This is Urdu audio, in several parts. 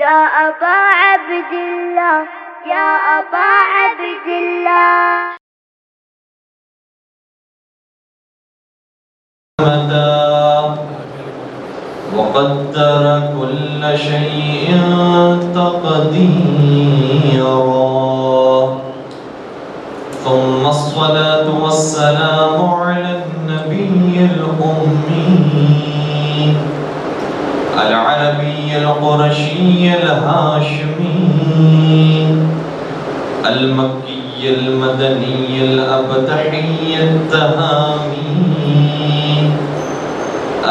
يا أبا عبد الله يا أبا عبد الله وقدر كل شيء تقديرا ثم الصلاة والسلام على النبي الأمي العربي القرشي الهاشمي المكي المدني الأبتحي التهامي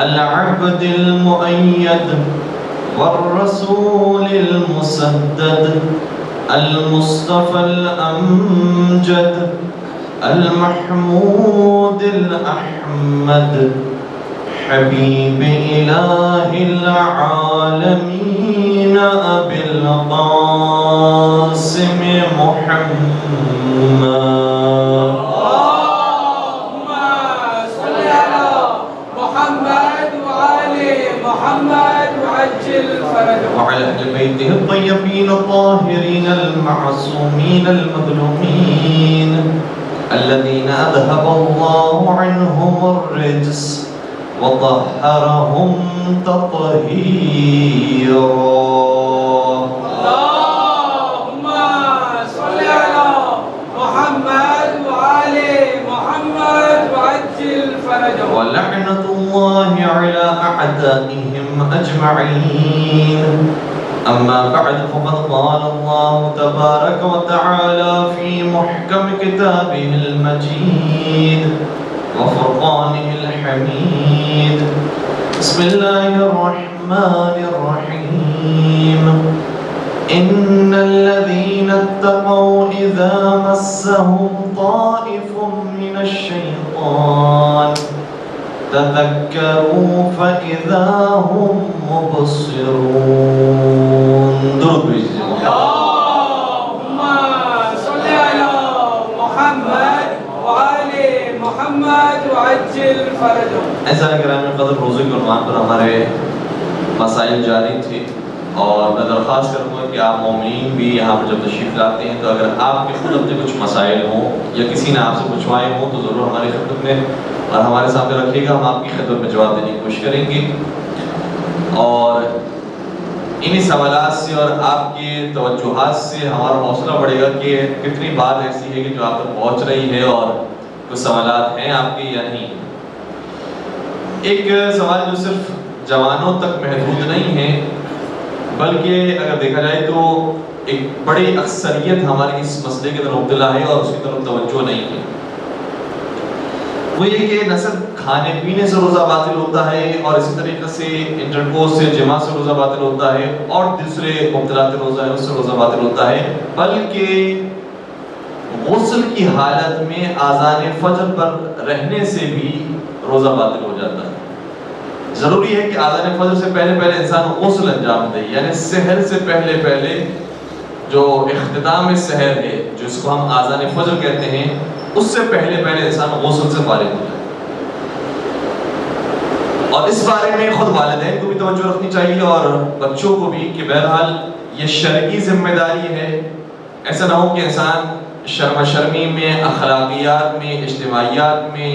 العبد المؤيد والرسول المسدد المصطفى الأمجد المحمود الأحمد حبيب إله العالمين أبي القاسم محمد وعلى أهل بيته الطيبين الطاهرين المعصومين المظلومين الذين أذهب الله عنهم الرجس وطهرهم تطهيرا. اللهم صل على محمد وآل محمد وعجل فرجهم. ولعنة الله على أعدائهم أجمعين. أما بعد فقد قال الله تبارك وتعالى في محكم كتابه المجيد وفرقانه الحميد. بسم الله الرحمن الرحيم. إن الذين اتقوا إذا مسهم طائف من الشيطان تذكروا فإذا هم مبصرون. درود بھیجیے. اللهم صل على محمد وآل محمد وعجل فرجهم. ایسا کرام قدر روزے کے عنوان پر ہمارے مسائل جاری تھے اور میں درخواست کروں گا کہ آپ مومنین بھی یہاں پر جب تشریف لاتے ہیں تو اگر آپ کے خود اپنے کچھ مسائل ہوں یا کسی نے آپ سے پوچھوائے ہوں تو ضرور ہماری خدمت میں اور ہمارے سامنے رکھیے گا. ہم آپ کی خدمت میں جواب دینے کی کوشش کریں گے اور انہی سوالات سے اور آپ کی توجہات سے ہمارا حوصلہ بڑھے گا کہ کتنی بات ایسی ہے کہ جو آپ تک پہنچ رہی ہے اور کچھ سوالات ہیں آپ کے یا نہیں. ایک سوال جو صرف جوانوں تک محدود نہیں ہے بلکہ اگر دیکھا جائے تو ایک بڑی اکثریت ہماری اس مسئلے کی طرف مبتلا ہے اور اس کی طرف توجہ نہیں ہے. وہ یہ کہ نہ صرف کھانے پینے سے روزہ باطل ہوتا ہے اور اسی طریقے سے انٹرکورس سے جماع سے روزہ باطل ہوتا ہے اور دوسرے مبتلات روزہ ہے اس سے روزہ باطل ہوتا ہے بلکہ غسل کی حالت میں آذان فجر پر رہنے سے بھی روزہ باطل ہو جاتا ہے. ضروری ہے کہ آذان فجر سے پہلے پہلے انسان غسل انجام دے یعنی سحر سے پہلے پہلے جو اختتام سحر ہے جو اس کو ہم آذان فجر کہتے ہیں اس سے پہلے پہلے انسان غسل سے فارغ ہو جائے. اور اس بارے میں خود والدین کو بھی توجہ رکھنی چاہیے اور بچوں کو بھی کہ بہرحال یہ شرعی ذمہ داری ہے. ایسا نہ ہو کہ انسان شرم شرمی میں اخلاقیات میں اجتماعیات میں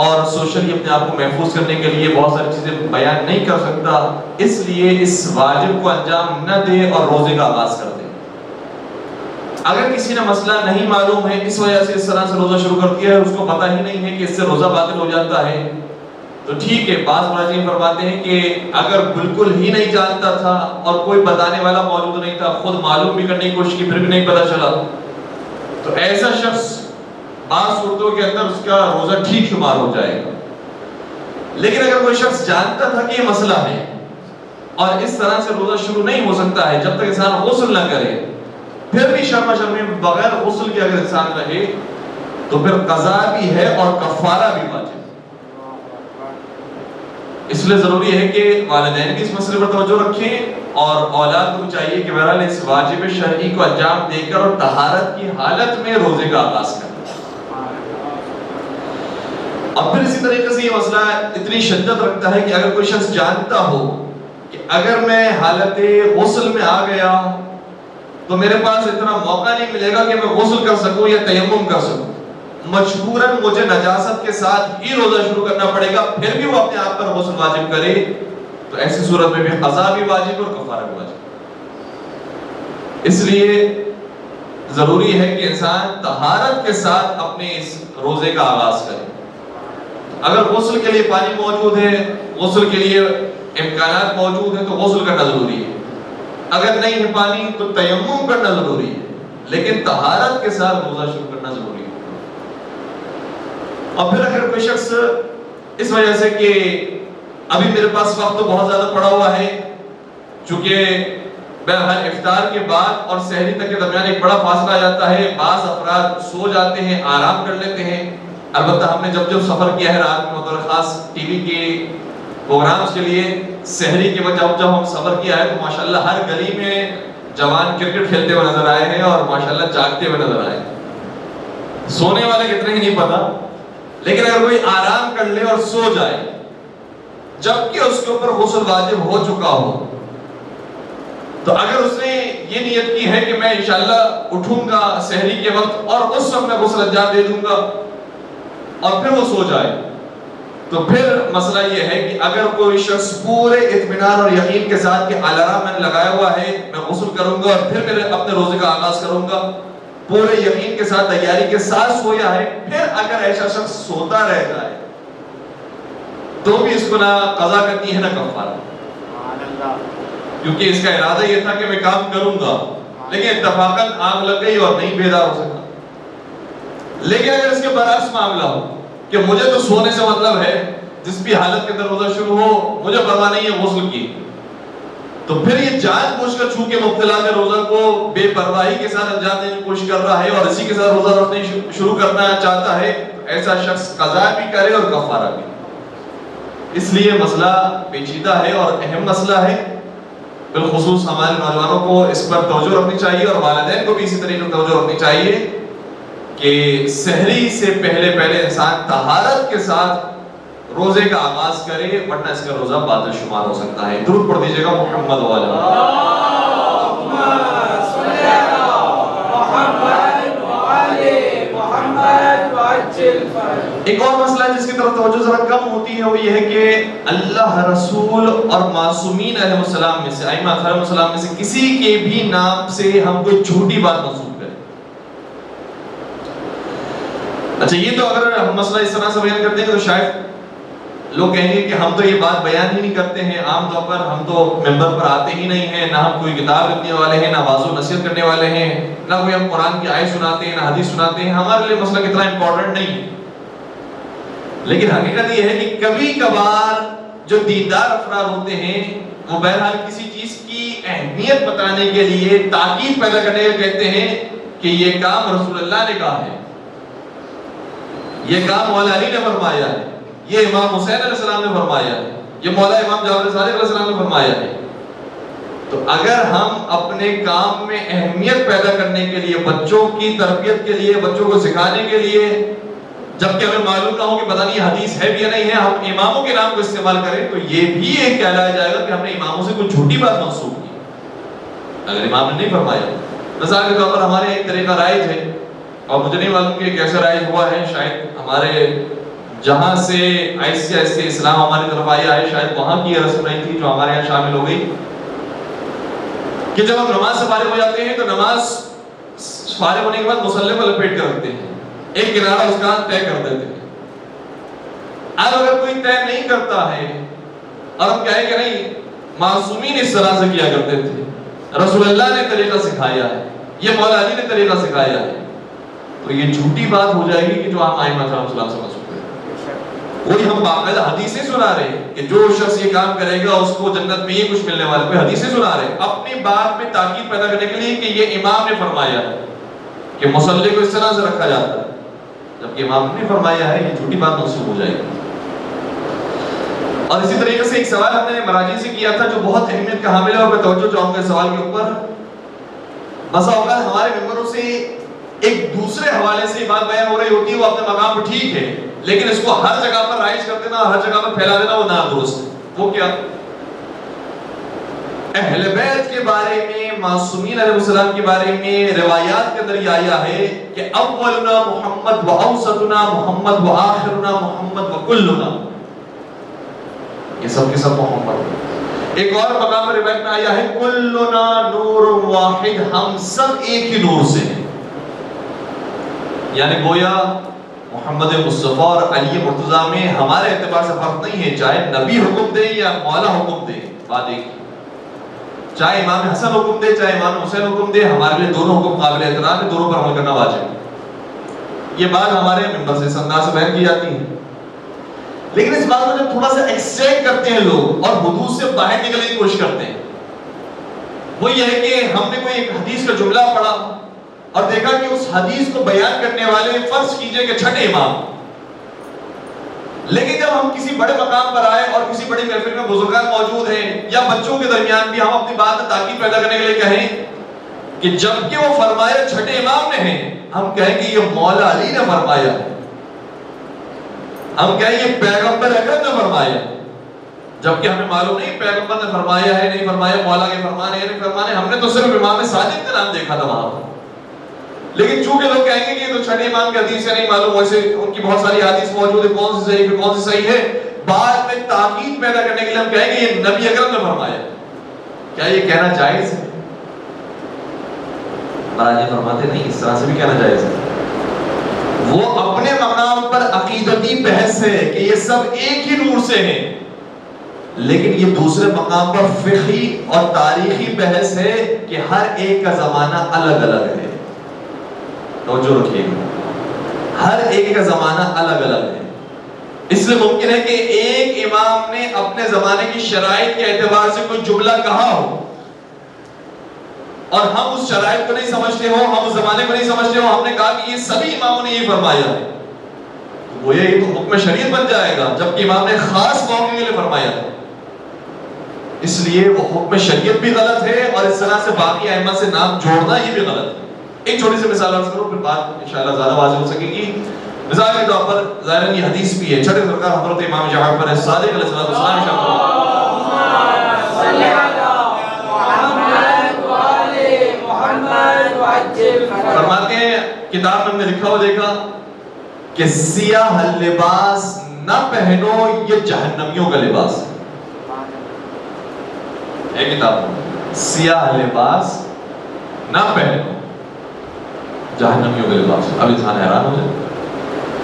اور سوشلی اپنے آپ کو محفوظ کرنے کے لیے بہت ساری چیزیں بیان نہیں کر سکتا اس لیے اس واجب کو انجام نہ دے اور روزے کا آغاز کر دے. اگر کسی نے مسئلہ نہیں معلوم ہے اس وجہ سے اس طرح سے روزہ شروع کر دیا ہے اس کو پتہ ہی نہیں ہے کہ اس سے روزہ باطل ہو جاتا ہے تو ٹھیک ہے. بعض مراجعین فرماتے ہیں کہ اگر بالکل ہی نہیں جانتا تھا اور کوئی بتانے والا موجود نہیں تھا خود معلوم بھی کرنے کی کوشش کی پھر بھی نہیں پتہ چلا تو ایسا شخص بعض صورتوں کے اندر اس کا روزہ ٹھیک شمار ہو جائے گا. لیکن اگر کوئی شخص جانتا تھا کہ یہ مسئلہ ہے اور اس طرح سے روزہ شروع نہیں ہو سکتا ہے جب تک انسان غسل نہ کرے پھر بھی شرم شرمی بغیر غسل کے اگر انسان رہے تو پھر قضا بھی ہے اور کفارہ بھی واجب. اس لیے ضروری ہے کہ والدین بھی اس مسئلے پر توجہ رکھیں اور اولاد کو چاہیے کہ بہرحال اس واجب شرعی کو انجام دے کر اور طہارت کی حالت میں روزے کا آغاز کریں. اور پھر اسی طریقے سے یہ مسئلہ اتنی شدت رکھتا ہے کہ اگر کوئی شخص جانتا ہو کہ اگر میں حالت غسل میں آ گیا تو میرے پاس اتنا موقع نہیں ملے گا کہ میں غسل کر سکوں یا تیمم کر سکوں، مجبوراً مجھے نجاست کے ساتھ ہی روزہ شروع کرنا پڑے گا، پھر بھی وہ اپنے آپ پر غسل واجب کرے تو ایسی صورت میں بھی قضا بھی واجب اور کفارہ بھی واجب۔ اس لیے ضروری ہے کہ انسان طہارت کے ساتھ اپنے اس روزے کا آغاز کرے۔ اگر غسل کے لیے پانی موجود ہے، غسل کے لیے امکانات موجود ہیں تو غسل کرنا ضروری ہے، اگر نہیں ہے پانی تو تیمم کرنا ضروری ہے، لیکن طہارت کے ساتھ روزہ شروع کرنا ضروری ہے۔ اور پھر اگر کوئی شخص اس وجہ سے کہ ابھی میرے پاس وقت تو بہت زیادہ پڑا ہوا ہے، چونکہ بہرحال افطار کے بعد اور سحری تک کے درمیان ایک بڑا فاصلہ آ جاتا ہے، بعض افراد سو جاتے ہیں، آرام کر لیتے ہیں۔ البتہ ہم نے جب سفر کیا ہے رات میں بطور خاص ٹی وی کے پروگرامز کے لیے، سحری کے وقت جب ہم سفر کیا ہے تو ماشاءاللہ ہر گلی میں جوان کرکٹ کھیلتے ہوئے نظر آئے ہیں اور ماشاءاللہ جاگتے ہوئے نظر آئے ہیں۔ سونے والے کتنے ہی نہیں پتا، لیکن اگر کوئی آرام کر لے اور سو جائے جبکہ اس کے اوپر غسل واجب ہو چکا ہو، تو اگر اس نے یہ نیت کی ہے کہ میں انشاءاللہ اٹھوں گا سحری کے وقت اور اس وقت میں غسل انجام دے دوں گا اور پھر وہ سو جائے، تو پھر مسئلہ یہ ہے کہ اگر کوئی شخص پورے اطمینان اور یقین کے ساتھ کہ الارم میں نے لگایا ہوا ہے، میں غسل کروں گا اور پھر میرے اپنے روزے کا آغاز کروں گا، پورے یقین کے ساتھ تیاری کے ساتھ سویا ہے، پھر اگر ایسا شخص سوتا رہ جائے تو بھی اس کو نہ قضا کرنی ہے نہ کفارہ، کیونکہ اس کا ارادہ یہ تھا کہ میں کام کروں گا، لیکن اتفاقاً آنکھ لگ گئی اور نہیں بیدار ہو سکا۔ لیکن اگر اس کے برعکس معاملہ ہو کہ مجھے تو سونے سے مطلب ہے، جس بھی حالت کے اندر روزہ شروع ہو مجھے پرواہ نہیں ہے غسل کی، تو پھر یہ جان بوجھ کر چونکہ مبتلا میں روزہ کو بے پرواہی کے ساتھ انجام دینے کی کوشش کر رہا ہے اور اسی کے ساتھ روزہ رکھنے شروع کرنا چاہتا ہے، ایسا شخص قضا بھی کرے اور کفارہ بھی۔ اس لیے مسئلہ پیچیدہ ہے اور اہم مسئلہ ہے، بالخصوص ہمارے نوجوانوں کو اس پر توجہ رکھنی چاہیے اور والدین کو بھی اسی طریقے سے توجہ رکھنی چاہیے کہ سحری سے پہلے انسان طہارت کے ساتھ روزے کا آغاز کرے، ورنہ اس کا روزہ باطل شمار ہو سکتا ہے۔ درود پڑھ دیجیے گا محمد و علی ایک اور مسئلہ جس کی طرف توجہ ذرا کم ہوتی ہے وہ یہ ہے کہ اللہ رسول اور معصومین علیہ السلام میں سے، ائمہ علیہ السلام میں سے کسی کے بھی نام سے ہم کوئی جھوٹی بات منسوب کریں۔ اچھا یہ تو اگر ہم مسئلہ اس طرح سے بیان کرتے ہیں تو شاید لوگ کہیں گے کہ ہم تو یہ بات بیان ہی نہیں کرتے ہیں، عام طور پر ہم تو ممبر پر آتے ہی نہیں ہیں، نہ ہم کوئی کتاب لکھنے والے ہیں، نہ واعظ و نصیحت کرنے والے ہیں، نہ کوئی ہم قرآن کی آیت سناتے ہیں، نہ حدیث سناتے ہیں، ہمارے لیے مسئلہ کتنا امپورٹنٹ نہیں ہے۔ لیکن حقیقت یہ ہے کہ کبھی کبھار جو دیندار افراد ہوتے ہیں وہ بہرحال کسی چیز کی اہمیت بتانے کے لیے تاکید پیدا کرنے کے کہتے ہیں کہ یہ کام رسول اللہ نے کہا ہے، یہ کام مولا علی نے فرمایا ہے، یہ امام حسین علیہ السلام نے فرمایا ہے، یہ مولا امام جعفر صادق علیہ السلام نے فرمایا ہے۔ تو اگر ہم اپنے کام میں اہمیت پیدا کرنے کے لیے، بچوں کی تربیت کے لیے، بچوں کو سکھانے کے لیے، جبکہ ہمیں معلوم نہ ہو کہ پتہ نہیں حدیث ہے بھی یا نہیں ہے، ہم اماموں کے نام کو استعمال کریں تو یہ بھی ایک کہلایا جائے گا کہ ہم نے اماموں سے کوئی جھوٹی بات منسوخ کی اگر امام نے نہیں فرمایا۔ مثال کے طور پر ہمارے ایک طریقہ رائج ہے اور مجھے نہیں معلوم کہ کیسے رائج ہوا ہے، شاید ہمارے جہاں سے ایسے اسلام ہماری طرف آیا ہے شاید وہاں کی یہ رسم نہیں تھی جو ہمارے یہاں شامل ہو گئی کہ جب ہم نماز سے فارغ ہو جاتے ہیں تو نماز فارغ ہونے کے بعد مصلی کو لپیٹ کر رکھتے ہیں، ایک کنارہ اس کا طے کر دیتے ہیں۔ اب اگر کوئی طے نہیں کرتا ہے اور ہم کہیں کہ نہیں معصومین اس طرح سے کیا کرتے تھے، رسول اللہ نے طریقہ سکھایا ہے، یہ مولا علی نے طریقہ سکھایا ہے، تو یہ جھوٹی بات ہو جائے گی کہ جو ہم ائمہ کرام صلی اللہ علیہ وسلم سے کوئی ہم باقاعدہ حدیثیں سنا رہے ہیں کہ جو شخص یہ کام کرے گا اس کو جنت میں یہ کچھ ملنے والا، کوئی حدیثیں سنا رہے ہیں اپنی بات میں تاکید پیدا کرنے کے لیے کہ یہ امام نے فرمایا ہے کہ مصلی کو اس طرح سے رکھا جاتا ہے، جبکہ امام نے فرمایا ہے، یہ جھوٹی بات منسوخ ہو جائے گی۔ اور اسی طریقے سے ایک سوال ہم نے مراجع سے کیا تھا جو بہت اہمیت کا حامل ہے اور میں توجہ چاہوں گا اس سوال کے اوپر۔ بسا اوقات ہمارے ممبروں سے ایک دوسرے حوالے سے بات بیان ہو رہی ہوتی ہے، وہ اپنے مقام پر ٹھیک ہے لیکن اس کو ہر جگہ پر رائج کر دینا اور ہر جگہ پر پھیلا دینا وہ نادرست ہے۔ وہ کیا اہل بیت کے بارے میں، معصومین علیہ السلام کے بارے میں روایات کے اندر یہ آیا ہے کہ اولنا محمد و اوسطنا محمد و آخرنا محمد و کلنا، یہ سب کے سب محمد۔ ایک اور مقام پر روایت میں آیا ہے کلنا نور واحد، ہم سب ایک ہی نور سے ہیں، یعنی گویا محمد مصطفیٰ اور علی مرتضیٰ میں ہمارے اعتبار سے فرق نہیں ہے، چاہے نبی حکم دے یا مولا حکم دے، بات ایک ہی، چاہے امام حسن حکم دے چاہے امام حسین حکم دے، ہمارے لیے دونوں حکم قابل احترام ہے، دونوں پر عمل کرنا واجب ہے۔ یہ بات ہمارے ممبر سے اس انداز سے بیان کی جاتی ہے، لیکن اس بات کو جب تھوڑا سا ایکسٹینڈ کرتے ہیں لوگ اور حدود سے باہر نکلنے کی کوشش کرتے ہیں، وہ یہ ہے کہ ہم نے کوئی ایک حدیث کا جملہ پڑھا اور دیکھا کہ اس حدیث کو بیان کرنے والے فرض کیجئے کہ چھٹے امام، لیکن جب ہم کسی بڑے مقام پر آئے اور کسی بڑی محفل میں بزرگان موجود ہیں یا بچوں کے درمیان بھی ہم اپنی بات میں تاکید پیدا کرنے کے لیے کہیں کہ جبکہ وہ فرمایا چھٹے امام نے ہیں، ہم کہیں کہ یہ مولا علی نے فرمایا ہے، ہم کہیں یہ پیغمبر اکرم نے فرمایا ہے، جبکہ ہمیں معلوم نہیں پیغمبر نے فرمایا ہے نہیں فرمایا، مولا کے فرمانے ہے نہیں فرمانے، ہم نے تو صرف امام صادق کا نام دیکھا تھا وہاں پر۔ لیکن چونکہ لوگ کہیں گے کہ یہ تو چھٹے امام کی حدیث سے نہیں معلوم، ویسے ان کی بہت ساری حدیث موجود ہے، کون سی صحیح ہے کون سی صحیح ہے، بعد میں تاکید پیدا کرنے کے لیے ہم کہیں گے یہ نبی اکرم نے فرمایا۔ کیا یہ کہنا جائز ہے؟ مہاراج فرماتے نہیں، اس طرح سے بھی کہنا جائز ہے۔ وہ اپنے مقام پر عقیدتی بحث ہے کہ یہ سب ایک ہی نور سے ہیں، لیکن یہ دوسرے مقام پر فقہی اور تاریخی بحث ہے کہ ہر ایک کا زمانہ الگ الگ ہے۔ توجہ رکھیے، ہر ایک کا زمانہ الگ الگ ہے، اس لیے ممکن ہے کہ ایک امام نے اپنے زمانے کی شرائط کے اعتبار سے کوئی جملہ کہا ہو اور ہم اس شرائط کو نہیں سمجھتے ہو، ہم اس زمانے کو نہیں سمجھتے ہو، ہم نے کہا کہ یہ سبھی اماموں نے یہ فرمایا ہے، وہ یہ تو حکم شریعت بن جائے گا، جبکہ امام نے خاص موقع کے لیے فرمایا ہے، اس لیے وہ حکم شریعت بھی غلط ہے اور اس طرح سے باقی ائمہ سے نام جوڑنا یہ بھی غلط ہے۔ ایک چھوٹی سی مثال عرض کروں، پھر بات انشاءاللہ زیادہ واضح ہو سکے گی۔ مثال کے طور پر ظاہراً یہ حدیث بھی ہے، چھٹے سرکار حضرت امام جعفر صادق علیہ السلام فرماتے ہیں، کتاب میں ہم نے لکھا ہوا دیکھا کہ سیاہ لباس نہ پہنو یہ جہنمیوں کا لباس ہے۔ کتاب سیاہ لباس نہ پہنو جہنمیوں کے لباس۔ اب انسان حیران ہو جائے،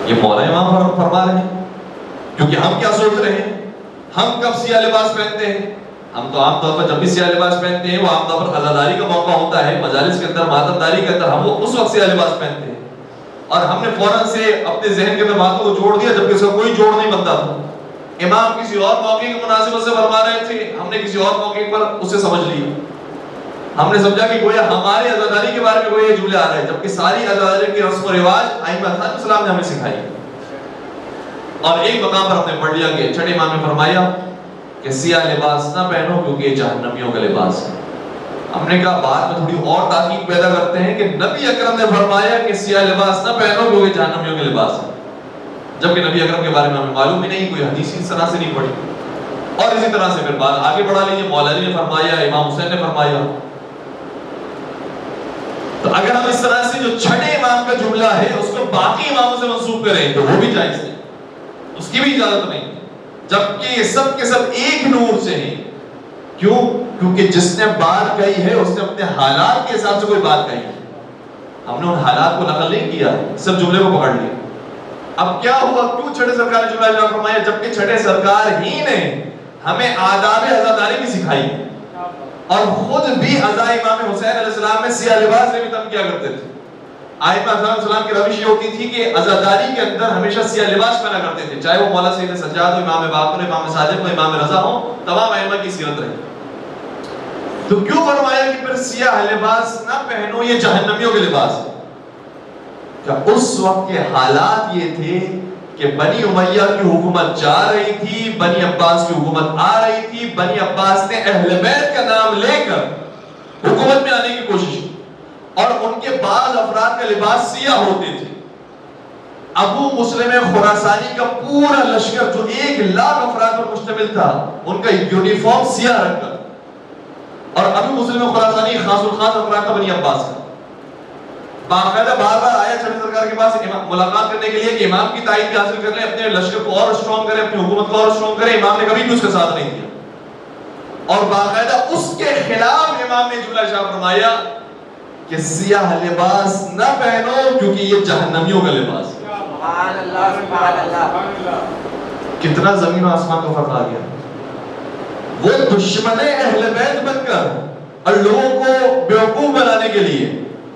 یہ مولا امام فرما رہے ہیں، کیونکہ ہم کیا سوچ رہے ہیں، ہم کب سیاہ لباس پہنتے ہیں؟ ہم تو عام طور پر جب بھی سیاہ لباس پہنتے ہیں وہ عام طور پر عزاداری کا موقع ہوتا ہے، مجالس کے اندر ماتمداری کے اندر ہم اس وقت سیاہ لباس پہنتے ہیں، اور ہم نے فوراً سے اپنے ذہن کے اندر باتوں کو جوڑ دیا جبکہ اس کا کوئی جوڑ نہیں بنتا تھا۔ امام کسی اور موقع کی مناسبت سے فرما رہے تھے، ہم نے کسی اور موقع پر اسے سمجھ لیا، ہم نے سمجھا کہ گویا ہماری عزاداری کے بارے میں گویا یہ جملے آ رہے ہیں، جبکہ ساری عزاداری کی رسم و رواج ائمہ علیہ السلام نے ہمیں سکھائی۔ اور ایک مقام پر ہم نے پڑھ لیا کہ چھٹے امام نے فرمایا کہ سیاہ لباس نہ پہنو کیونکہ یہ جہنمیوں کا لباس ہے۔ ہم نے کہا بعد میں تھوڑی اور تاکید پیدا کرتے ہیں کہ نبی اکرم نے فرمایا کہ سیاہ لباس نہ پہنو کیونکہ جہنمیوں کا لباس ہے، جبکہ نبی اکرم کے بارے میں ہمیں معلوم ہی نہیں، کوئی حدیث اس طرح سے نہیں پڑھی۔ اور اسی طرح سے پھر بات آگے بڑھا لیجیے، مولا علی نے فرمایا، امام حسین نے فرمایا، تو اگر ہم اس طرح سے جو چھٹے امام کا جملہ ہے اس کو باقی اماموں سے منسوب کریں تو وہ بھی جائز ہے، اس کی بھی اجازت نہیں، جبکہ یہ سب کے سب ایک نور سے ہیں۔ کیوں؟ کیونکہ جس نے بات کہی ہے اس نے اپنے حالات کے حساب سے کوئی بات کہی ہے، ہم نے ان حالات کو نقل نہیں کیا، صرف جملے کو پکڑ لیا۔ اب کیا ہوا، کیوں چھٹے سرکار نے جملہ جواب فرمایا؟ جبکہ چھٹے سرکار ہی نے ہمیں آداب عزاداری بھی سکھائی، اور خود بھی عزا امام حسین علیہ السلام میں سیاہ لباس سے بھی تم کیا کرتے تھے۔ ائمہ علیہ السلام کی روش یہ ہوتی تھی کہ عزاداری کے اندر ہمیشہ سیاہ لباس پہنا کرتے تھے، چاہے وہ مولا سید سجاد ہو، امام باقر، امام صادق ہو، امام رضا ہو، تمام ائمہ کی سیرت رہی۔ تو کیوں فرمایا کہ پھر سیاہ لباس نہ پہنو یہ جہنمیوں کے لباس ہے؟ کہ اس وقت کے حالات یہ تھے کہ بنی امیہ کی حکومت جا رہی تھی، بنی عباس کی حکومت آ رہی تھی، بنی عباس نے اہل بیت کا نام لے کر حکومت میں آنے کی کوشش کی، اور ان کے بعض افراد کا لباس سیاہ ہوتے تھے۔ ابو مسلم خراسانی کا پورا لشکر جو 1,00,000 افراد پر مشتمل تھا، ان کا یونیفارم سیاہ رنگ کا، اور ابو مسلم خراسانی خاص الخاص افراد بنی عباس کا باقاعدہ بار بار آیا چھٹے سرکار کے پاس ملاقات کرنے کے لیے کہ امام کی تائید بھی حاصل کر لیں, اپنے لشکر کو اور اسٹرانگ کریں, اپنی حکومت کو اور اسٹرانگ کریں. امام نے کبھی بھی اس کا ساتھ نہیں دیا اور باقاعدہ اس کے خلاف امام نے جملہ شاہ فرمایا کہ سیاہ لباس نہ پہنو کیونکہ یہ جہنمیوں کا لباس ہے. سبحان اللہ سبحان اللہ. کتنا زمین و آسمان کا فرق آ گیا. وہ دشمن اہل بیت بن کر اور لوگوں کو بیوقوف بنانے کے لیے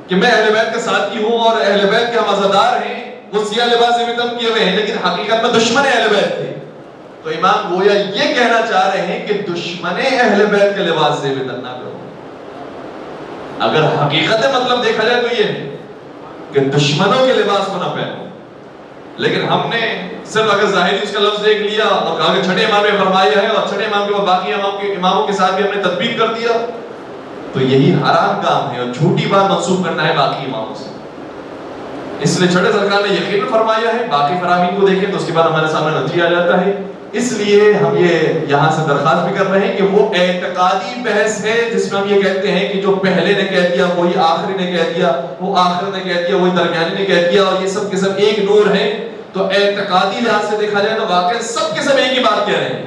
کہ میں اہل بیت کے ساتھی ہوں اور اہل بیت کے ہم عزادار ہیں, وہ سیاہ لباس سے بھی دم کیے ہوئے ہیں, لیکن حقیقت میں دشمن اہل بیت تھے. تو امام گویا یہ کہنا چاہ رہے ہیں کہ دشمن اہل بیت کے لباس سے بھی دم نہ کرو. اگر حقیقت مطلب دیکھا جائے تو یہ ہے کہ دشمنوں کے لباس کو نہ پہنو, لیکن ہم نے صرف اگر ظاہری اس کا لفظ دیکھ لیا اور کہا کہ چھٹے امام نے فرمایا ہے اور چھٹے امام کے بعد باقی اماموں کے ساتھ بھی ہم نے تطبیق کر دیا, تو یہی حرام کام ہے اور جھوٹی بات منسوب کرنا ہے باقی اماموں سے. اس لیے چھٹے سرکار نے یقین فرمایا ہے, باقی فرامین کو دیکھیں تو اس کے بعد ہمارے سامنے نتیجہ آ جاتا ہے. اس لیے ہم یہ یہاں سے درخواست بھی کر رہے ہیں کہ وہ اعتقادی بحث ہے جس میں ہم یہ کہتے ہیں کہ جو پہلے نے کہہ دیا وہی آخری نے کہہ دیا, وہ آخر نے کہہ دیا وہی درمیانی نے کہہ دیا, اور یہ سب کے سب ایک نور ہے. تو اعتقادی لحاظ سے دیکھا جائے تو واقعی سب کے سب ایک ہی بات کہہ رہے ہیں,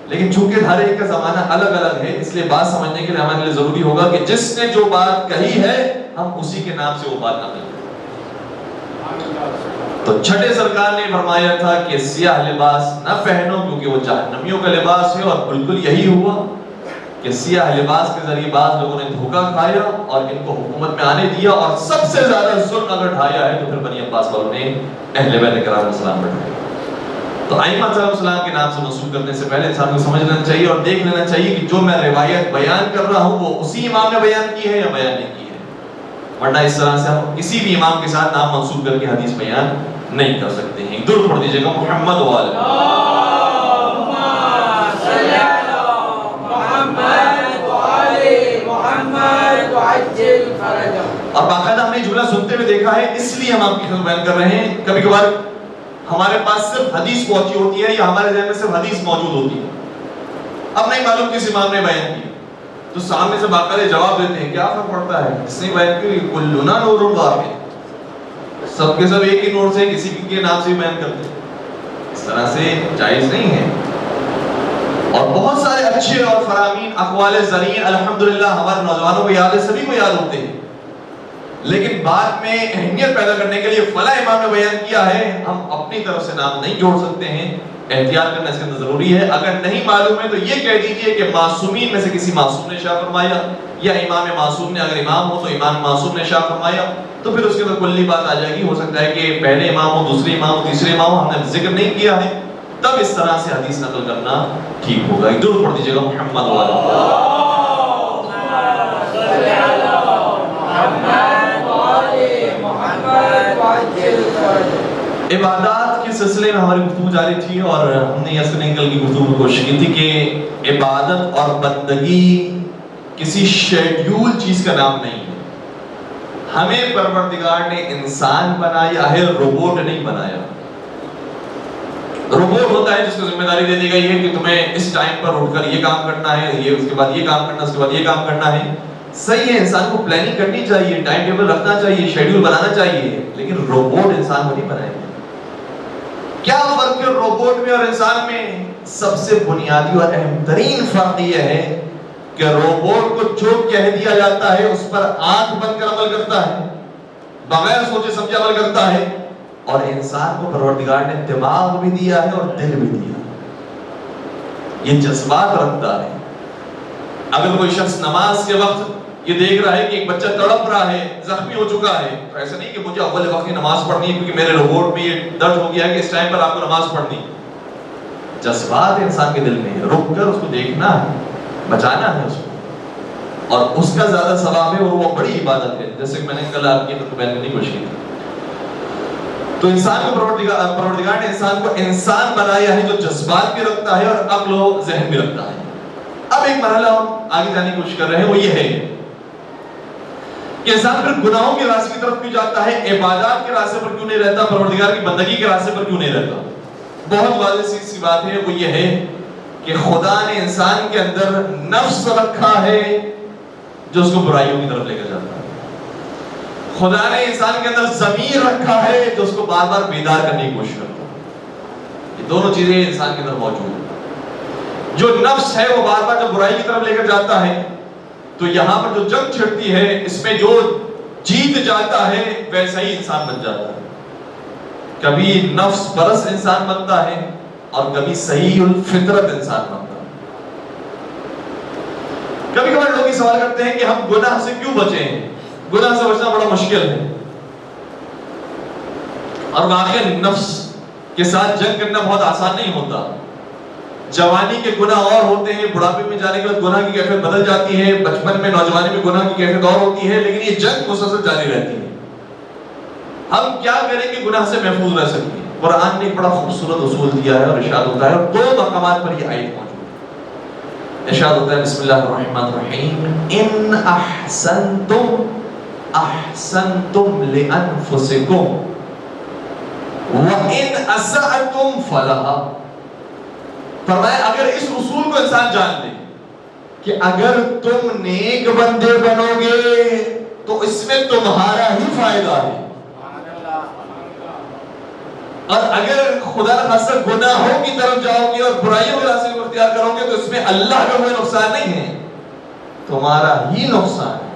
لیکن چونکہ ہر ایک کا زمانہ الگ الگ ہے, اس لیے بات سمجھنے کے لیے ہمارے لیے ضروری ہوگا کہ جس نے جو بات کہی ہے ہم اسی کے نام سے وہ بات نہ کریں. تو چھٹے سرکار نے فرمایا تھا کہ سیاہ لباس نہ پہنو کیونکہ وہ جہنمیوں کا لباس ہے, اور بالکل یہی ہوا کہ سیاہ لباس کے ذریعے بعض لوگوں نے دھوکہ کھایا اور ان کو حکومت میں آنے دیا, اور سب سے زیادہ ظلم اگر ڈھایا ہے تو پھر بنی عباس والوں نے اہل بیت کرام السلام بٹھایا. تو ائمہ علیہ السلام کے نام سے منسوب کرنے سے پہلے انسان کو سمجھ لینا چاہیے اور دیکھ لینا چاہیے کہ جو میں روایت بیان کر رہا ہوں وہ اسی امام نے بیان کی ہے یا بیان نہیں کی ہے, ورنہ اس طرح سے ہم کسی بھی امام کے ساتھ نام منسوب کر کے حدیث بیان نہیں کر سکتے ہیں. درود پڑھ دیجیے گا محمد و آل اور باقاعدہ ہم نے جملہ سنتے ہوئے دیکھا ہے, اس لیے ہم آپ کی خدمت بیان کر رہے ہیں. کبھی کبھار ہمارے پاس صرف حدیث پہنچی ہوتی ہے یا ہمارے ذہن میں صرف حدیث موجود ہوتی ہے, اب نہیں معلوم کس امام نے بیان کی, تو سامنے سے باقاعدہ جواب دیتے ہیں, کیا فرق پڑتا ہے اس نے بیان کی, کلنا نور واحد, سب کے سب ایک ہی نور سے کسی کے نام سے بیان کرتے ہیں. اس طرح سے جائز نہیں ہے. اور بہت سارے اچھے اور فرامین اقوال ذریعے الحمدللہ ہمارے نوجوانوں کو یاد ہے, سبھی کو یاد ہوتے ہیں, لیکن بعد میں اہمیت پیدا کرنے کے لیے فلاں امام نے بیان کیا ہے, ہم اپنی طرف سے نام نہیں جوڑ سکتے ہیں. احتیاط کرنا اس کے اندر ضروری ہے. اگر نہیں معلوم ہے تو یہ کہہ دیجئے کہ معصومین میں سے کسی معصوم نے شاہ فرمایا, یا امام معصوم نے, اگر امام ہو تو امام معصوم نے شاہ فرمایا, تو پھر اس کے اندر کلی بات آ جائے گی. ہو سکتا ہے کہ پہلے امام ہو, دوسرے امام ہو, تیسرے امام ہو, ہم نے ذکر نہیں کیا ہے, تب اس طرح سے حدیث نقل کرنا ٹھیک ہوگا. درود پڑھ دیجیے گا محمد و عبادات کے سلسلے میں ہماری گفتگو جاری تھی, اور ہم نے یہ سننے کی گفتگو کی کوشش کی تھی کہ عبادت اور بندگی کسی شیڈیول چیز کا نام نہیں ہے. ہمیں پروردگار نے انسان بنایا ہے, روبوٹ نہیں بنایا. روبوٹ ہوتا ہے جس کو ذمہ داری دے دی گئی ہے کہ تمہیں اس ٹائم پر اٹھ کر یہ کام کرنا ہے, یہ اس کے بعد یہ کام کرنا, اس کے بعد یہ کام کرنا ہے. صحیح ہے, انسان کو پلاننگ کرنی چاہیے, ٹائم ٹیبل رکھنا چاہیے, شیڈیول بنانا چاہیے, لیکن روبوٹ انسان کو نہیں بنائے. کیا فرق ہے روبوٹ میں اور انسان میں؟ سب سے بنیادی اور اہم ترین فرق یہ ہے کہ روبوٹ کو جو کہہ دیا جاتا ہے اس پر آنکھ بند کر عمل کرتا ہے, بغیر سوچے سمجھے عمل کرتا ہے, اور انسان کو پروردگار نے دماغ بھی دیا ہے اور دل بھی دیا, یہ جذبات رکھتا ہے. اگر کوئی شخص نماز کے وقت یہ دیکھ رہا ہے کہ ایک بچہ تڑپ رہا ہے, زخمی ہو چکا ہے, تو ایسا نہیں کہ مجھے اول وقت نماز پڑھنی ہے کیونکہ میرے روبوٹ میں یہ درد ہو گیا ہے کہ اس ٹائم پر آپ کو نماز پڑھنی. جذبات انسان کے دل میں ہے, رک کر اس کو دیکھنا ہے, بچانا ہے اس کو, اور اس کا زیادہ ثواب ہے, اور وہ بڑی عبادت ہے, جیسے میں نے کل آپ کی بیان کرنے کی کوشش کی. تو انسان کو پروردگار نے انسان کو انسان بنایا ہے جو جذبات بھی رکھتا ہے اور عقل و ذہن بھی رکھتا ہے. اب ایک مرحلہ ہم آگے جانے کی کوشش کر رہے ہیں, وہ یہ ہے کہ انسان پھر گناہوں کے راستے کی طرف کیوں جاتا ہے, عبادات کے راستے پر کیوں نہیں رہتا, پروردگار کی بندگی کے راستے پر کیوں نہیں رہتا. بہت واضح سی بات ہے, وہ یہ ہے کہ خدا نے انسان کے اندر نفس رکھا ہے جو اس کو برائیوں کی طرف لے کر جاتا ہے. خدا نے انسان کے اندر ضمیر رکھا ہے جو اس کو بار بار بیدار کرنے کی کوشش کرتا ہے. یہ دونوں چیزیں انسان کے اندر موجود ہیں. جو نفس ہے وہ بار بار جب برائی کی طرف لے کر جاتا ہے تو یہاں پر جو جنگ چھڑتی ہے اس میں جو جیت جاتا ہے ویسا ہی انسان بن جاتا ہے. کبھی نفس پرست انسان بنتا ہے اور کبھی صحیح الفطرت انسان بنتا ہے. کبھی کبھی لوگ یہ سوال کرتے ہیں کہ ہم گناہ سے کیوں بچیں؟ گناہ سے بچنا بڑا مشکل ہے. اور واقعی نفس کے ساتھ جنگ کرنا بہت آسان نہیں ہوتا. جوانی کے گناہ اور ہوتے ہیں، بڑھاپے میں جانے کے بعد گناہ کی کیفیت بدل جاتی ہے، بچپن میں نوجوانی میں گناہ کی کیفیت اور ہوتی ہے، لیکن یہ جنگ مسلسل جاری رہتی ہے. ہم کیا کریں کہ گناہ سے محفوظ رہ سکیں؟ قرآن نے ایک بڑا خوبصورت اصول دیا ہے اور ارشاد ہوتا ہے، اور 2 مقامات پر یہ آیت موجود ہے. ارشاد ہوتا ہے بسم اللہ الرحمن الرحیم ان احسنتم احسنتم لانفسکم وان اسأتم فلہا. فرمایا اگر اس اصول کو انسان جان لے کہ اگر تم نیک بندے بنو گے تو اس میں تمہارا ہی فائدہ ہے، اور اگر خدا نخواستہ گناہوں کی طرف جاؤ گے اور برائیوں کے راستے کو اختیار کرو گے تو اس میں اللہ کا کوئی نقصان نہیں ہے، تمہارا ہی نقصان ہے.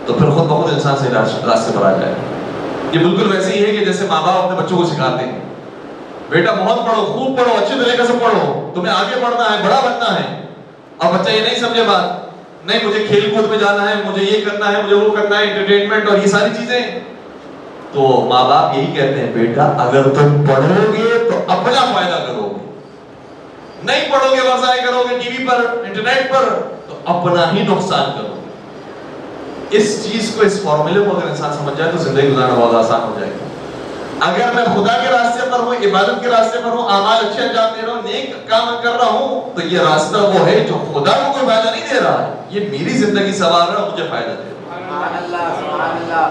تو پھر خود بخود انسان سے راستے پر آ جائے. یہ بالکل ویسے ہی ہے کہ جیسے ماں باپ اپنے بچوں کو سکھاتے ہیں بیٹا بہت پڑھو، خوب پڑھو، اچھے طریقے سے پڑھو، تمہیں آگے بڑھنا ہے، بڑا بننا ہے. اور بچہ یہ نہیں سمجھے بات، نہیں مجھے کھیل کود میں جانا ہے، مجھے یہ کرنا ہے، مجھے وہ کرنا ہے، انٹرٹینمنٹ اور یہ ساری چیزیں. تو ماں باپ یہی کہتے ہیں بیٹا اگر تم پڑھو گے تو اپنا فائدہ کرو گے، نہیں پڑھو گے وظائف کرو گے ٹی وی پر انٹرنیٹ پر تو اپنا ہی نقصان کرو گے. اس چیز کو، اس فارمولے کو اگر انسان سمجھ جائے تو زندگی گزارنا بہت آسان ہو جائے گا. اگر میں خدا کے راستے پر ہوں، عبادت کے راستے پر ہوں، اعمال اچھے انجام دے رہا ہوں، نیک کام کر رہا ہوں، تو یہ راستہ وہ ہے جو خدا کو کوئی فائدہ نہیں دے رہا ہے، یہ میری زندگی سنوار رہا ہے، مجھے فائدہ دے رہا ہے. سبحان اللہ سبحان اللہ.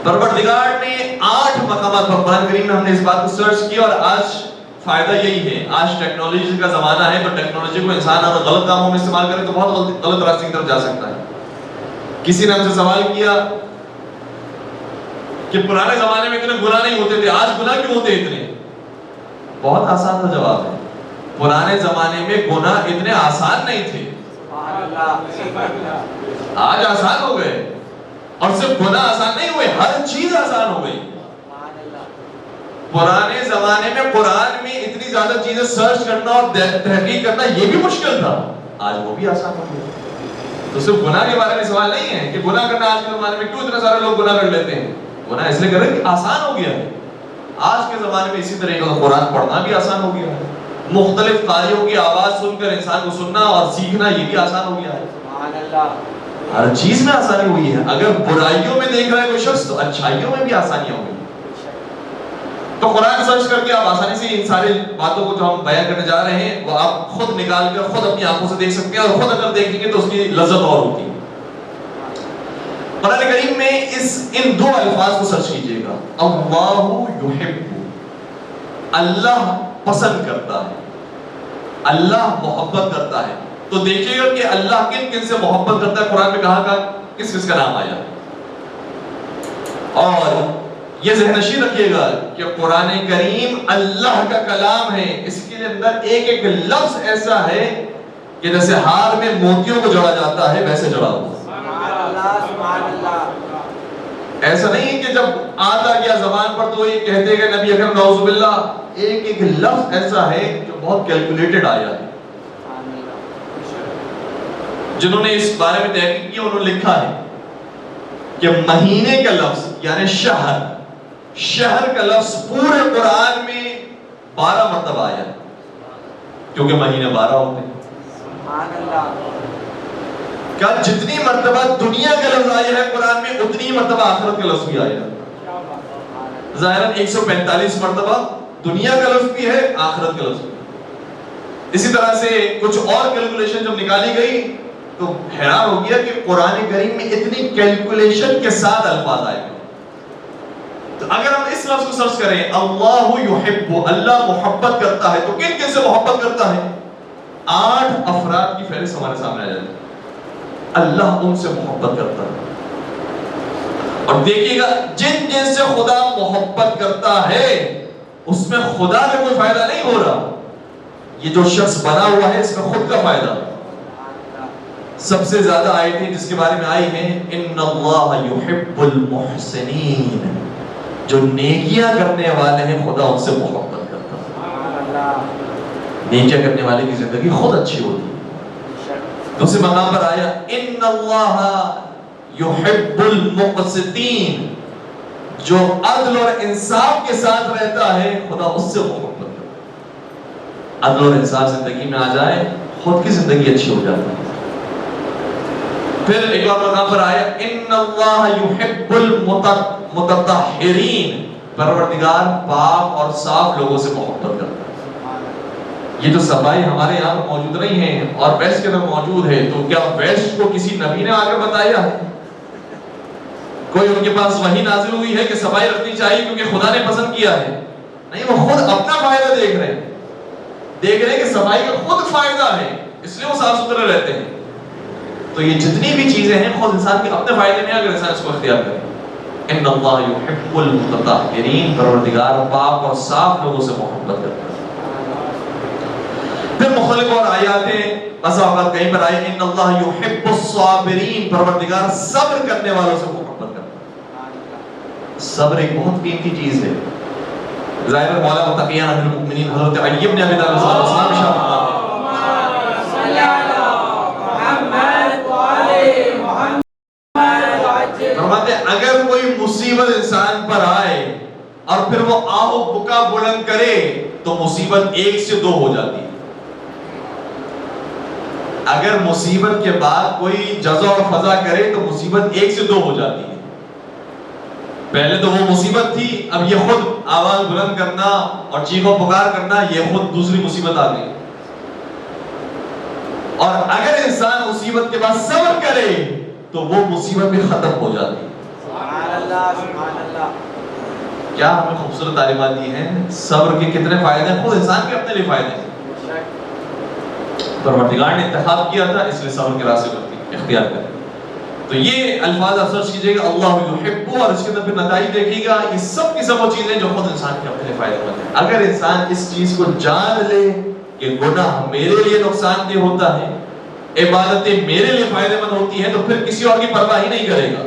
پروردگار نے 8 مقامات پر قرآن کریم میں ہم نے اس بات کو سرچ کیا، اور آج فائدہ یہی ہے. آج ٹیکنالوجی کا زمانہ ہے، تو ٹیکنالوجی کو انسان اگر غلط کاموں میں استعمال کرے تو بہت غلط راستے کی طرف جا سکتا ہے. کسی نے ہم سے سوال کیا کہ پرانے زمانے میں اتنے گناہ نہیں ہوتے تھے، آج گناہ کیوں ہوتے اتنے؟ بہت آسان سا جواب ہے. پرانے زمانے میں گناہ اتنے آسان نہیں تھے، آج آسان ہو گئے. اور صرف گناہ آسان نہیں ہوئے، ہر چیز آسان ہو گئی. پرانے زمانے میں قرآن میں اتنی زیادہ چیزیں سرچ کرنا اور تحقیق کرنا یہ بھی مشکل تھا، آج وہ بھی آسان ہو گیا. تو صرف گناہ کے بارے میں سوال نہیں ہے کہ گناہ کرنا آج کے زمانے میں کیوں اتنے سارے لوگ گناہ کر لیتے ہیں. گناہ اس لیے کر رہے ہیں کہ آسان ہو گیا ہے. آج کے زمانے میں اسی طرح کا قرآن پڑھنا بھی آسان ہو گیا ہے، مختلف قاریوں کی آواز سن کر انسان کو سننا اور سیکھنا یہ بھی آسان ہو گیا ہے. ہر چیز میں آسانی ہوئی ہے. اگر برائیوں میں دیکھ رہا ہے کوئی شخص تو اچھائیوں میں بھی آسانیاں ہوئی. تو قرآن سرچ کر کے آپ آسانی سے ان ساری باتوں کو جو ہم بیان کرنے جا رہے ہیں وہ آپ خود نکال کر خود اپنی آنکھوں سے دیکھ سکتے ہیں، اور خود اگر دیکھیں گے تو اس کی لذت اور ہوتی ہے. قرآن کریم میں ان 2 الفاظ کو سرچ کیجئے گا. اللہ یحب، اللہ پسند کرتا ہے، اللہ محبت کرتا ہے. تو دیکھیے گا کہ اللہ کن کن سے محبت کرتا ہے. قرآن میں کہا کس کس کا نام آیا. اور یہ ذہن نشین رکھیے گا کہ قرآن کریم اللہ کا کلام ہے. اس کے اندر ایک ایک لفظ ایسا ہے کہ جیسے ہار میں موتیوں کو جوڑا جاتا ہے ویسے جوڑا ہوا. ایسا نہیں ہے کہ جب آتا گیا زبان پر تو یہ کہتے کہ نبی اکرم نعوذ باللہ، ایک ایک لفظ ایسا ہے جو بہت کیلکولیٹڈ آیا ہے. جنہوں نے اس بارے میں تحقیق کی انہوں نے لکھا ہے کہ مہینے کا لفظ یعنی شہر کا لفظ پورے قرآن میں 12 مرتبہ آیا، کیونکہ مہینے 12 ہوتے ہیں. کیا جتنی مرتبہ دنیا کا لفظ آیا ہے قرآن میں اتنی مرتبہ آخرت کا لفظ بھی آیا ہے. ظاہراً 145 مرتبہ دنیا کا لفظ بھی ہے، آخرت کا لفظ بھی. اسی طرح سے کچھ اور کیلکولیشن جب نکالی گئی تو حیران ہو گیا کہ قرآن کریم میں اتنی کیلکولیشن کے ساتھ الفاظ آئے. تو اگر ہم اس لفظ کو سرچ کریں اللہ یحب، اللہ محبت کرتا ہے، تو کن کن سے محبت کرتا ہے؟ 8 افراد کی فہرست ہمارے سامنے آ جاتی ہے. اللہ ان سے محبت کرتا ہے. اور دیکھیے گا جن جن سے خدا محبت کرتا ہے اس میں خدا کا کوئی فائدہ نہیں ہو رہا. یہ جو شخص بنا ہوا ہے اس میں خود کا فائدہ. سب سے زیادہ آیتیں جس کے بارے میں آئی ہیں ان اللہ یحب المحسنین, جو نیکیاں کرنے والے ہیں خدا ان سے محبت کرتا ہے. نیکیاں کرنے والے کی زندگی خود اچھی ہوتی ہے. دوسرے مقام پر آیا ان اللہ یحب المقسطین, جو عدل اور انصاف کے ساتھ رہتا ہے خدا اس سے محبت کرتا ہے. عدل اور انصاف زندگی میں آ جائے خود کی زندگی اچھی ہو جاتی ہے. پھر ایک اور مقام پر آیا ان اللہ یحب المتطہرین, پروردگار پاک اور صاف لوگوں سے محبت کرتا ہے. یہ جو صفائی ہمارے یہاں موجود نہیں ہے اور ویسٹ کے اندر موجود ہے, تو کیا ویسٹ کو کسی نبی نے آ کر بتایا ہے؟ کوئی ان کے پاس وحی نازل ہوئی ہے کہ صفائی رکھنی چاہیے کیونکہ خدا نے پسند کیا ہے؟ نہیں, وہ خود اپنا فائدہ دیکھ رہے ہیں کہ صفائی کا خود فائدہ ہے, اس لیے وہ صاف ستھرے رہتے ہیں. تو یہ جتنی بھی چیزیں ہیں خود انسان کے اپنے فائدے میں اگر انسان اس کو اختیار کرے. ان اللہ یحب المتطہرین, پروردگار پاک اور صاف لوگوں سے محبت کرتا ہے. پھر مختلف اور آیاتیں بسا اوقات کہیں پر آئے ان اللہ یحب الصابرین, پروردگار صبر کرنے والوں سے محبت کرتا ہے. صبر ایک بہت قیمتی چیز ہے. ظاہر مولا متقیان امیر المؤمنین حضرت علی بن ابی طالب صلی اللہ علیہ وسلم فرماتے ہیں اگر کوئی مصیبت انسان پر آئے اور پھر وہ آہو بکا بلند کرے تو مصیبت ایک سے دو ہو جاتی ہے. اگر مصیبت کے بعد کوئی جزا اور فضا کرے تو مصیبت ایک سے دو ہو جاتی ہے. پہلے تو وہ مصیبت تھی, اب یہ خود آواز بلند کرنا اور چیخ و پکار کرنا یہ خود دوسری مصیبت آ گئی. اور اگر انسان مصیبت کے بعد صبر کرے تو وہ مصیبت بھی ختم ہو جاتی ہے. سبحان اللہ, سبحان اللہ. کیا ہمیں خوبصورت تعلیمات دی ہیں. صبر کے کتنے فائدے ہیں, خود انسان کے اپنے لیے فائدے ہیں. پروردگار نے انتخاب کیا تھا اس لیے صبر کے راستے پر اختیار کریں. تو یہ الفاظ آپ سرچ کیجئے گا اللہ یحب, اور اس کے اندر پھر نتائج دیکھیے گا. یہ سب کی سب وہ چیزیں جو خود انسان کے اپنے لیے فائدے مند ہیں. اگر انسان اس چیز کو جان لے کہ گناہ میرے لیے نقصان دہ ہوتا ہے, عبادتیں میرے لیے فائدے مند ہوتی ہیں, تو پھر کسی اور کی پرواہ ہی نہیں کرے گا.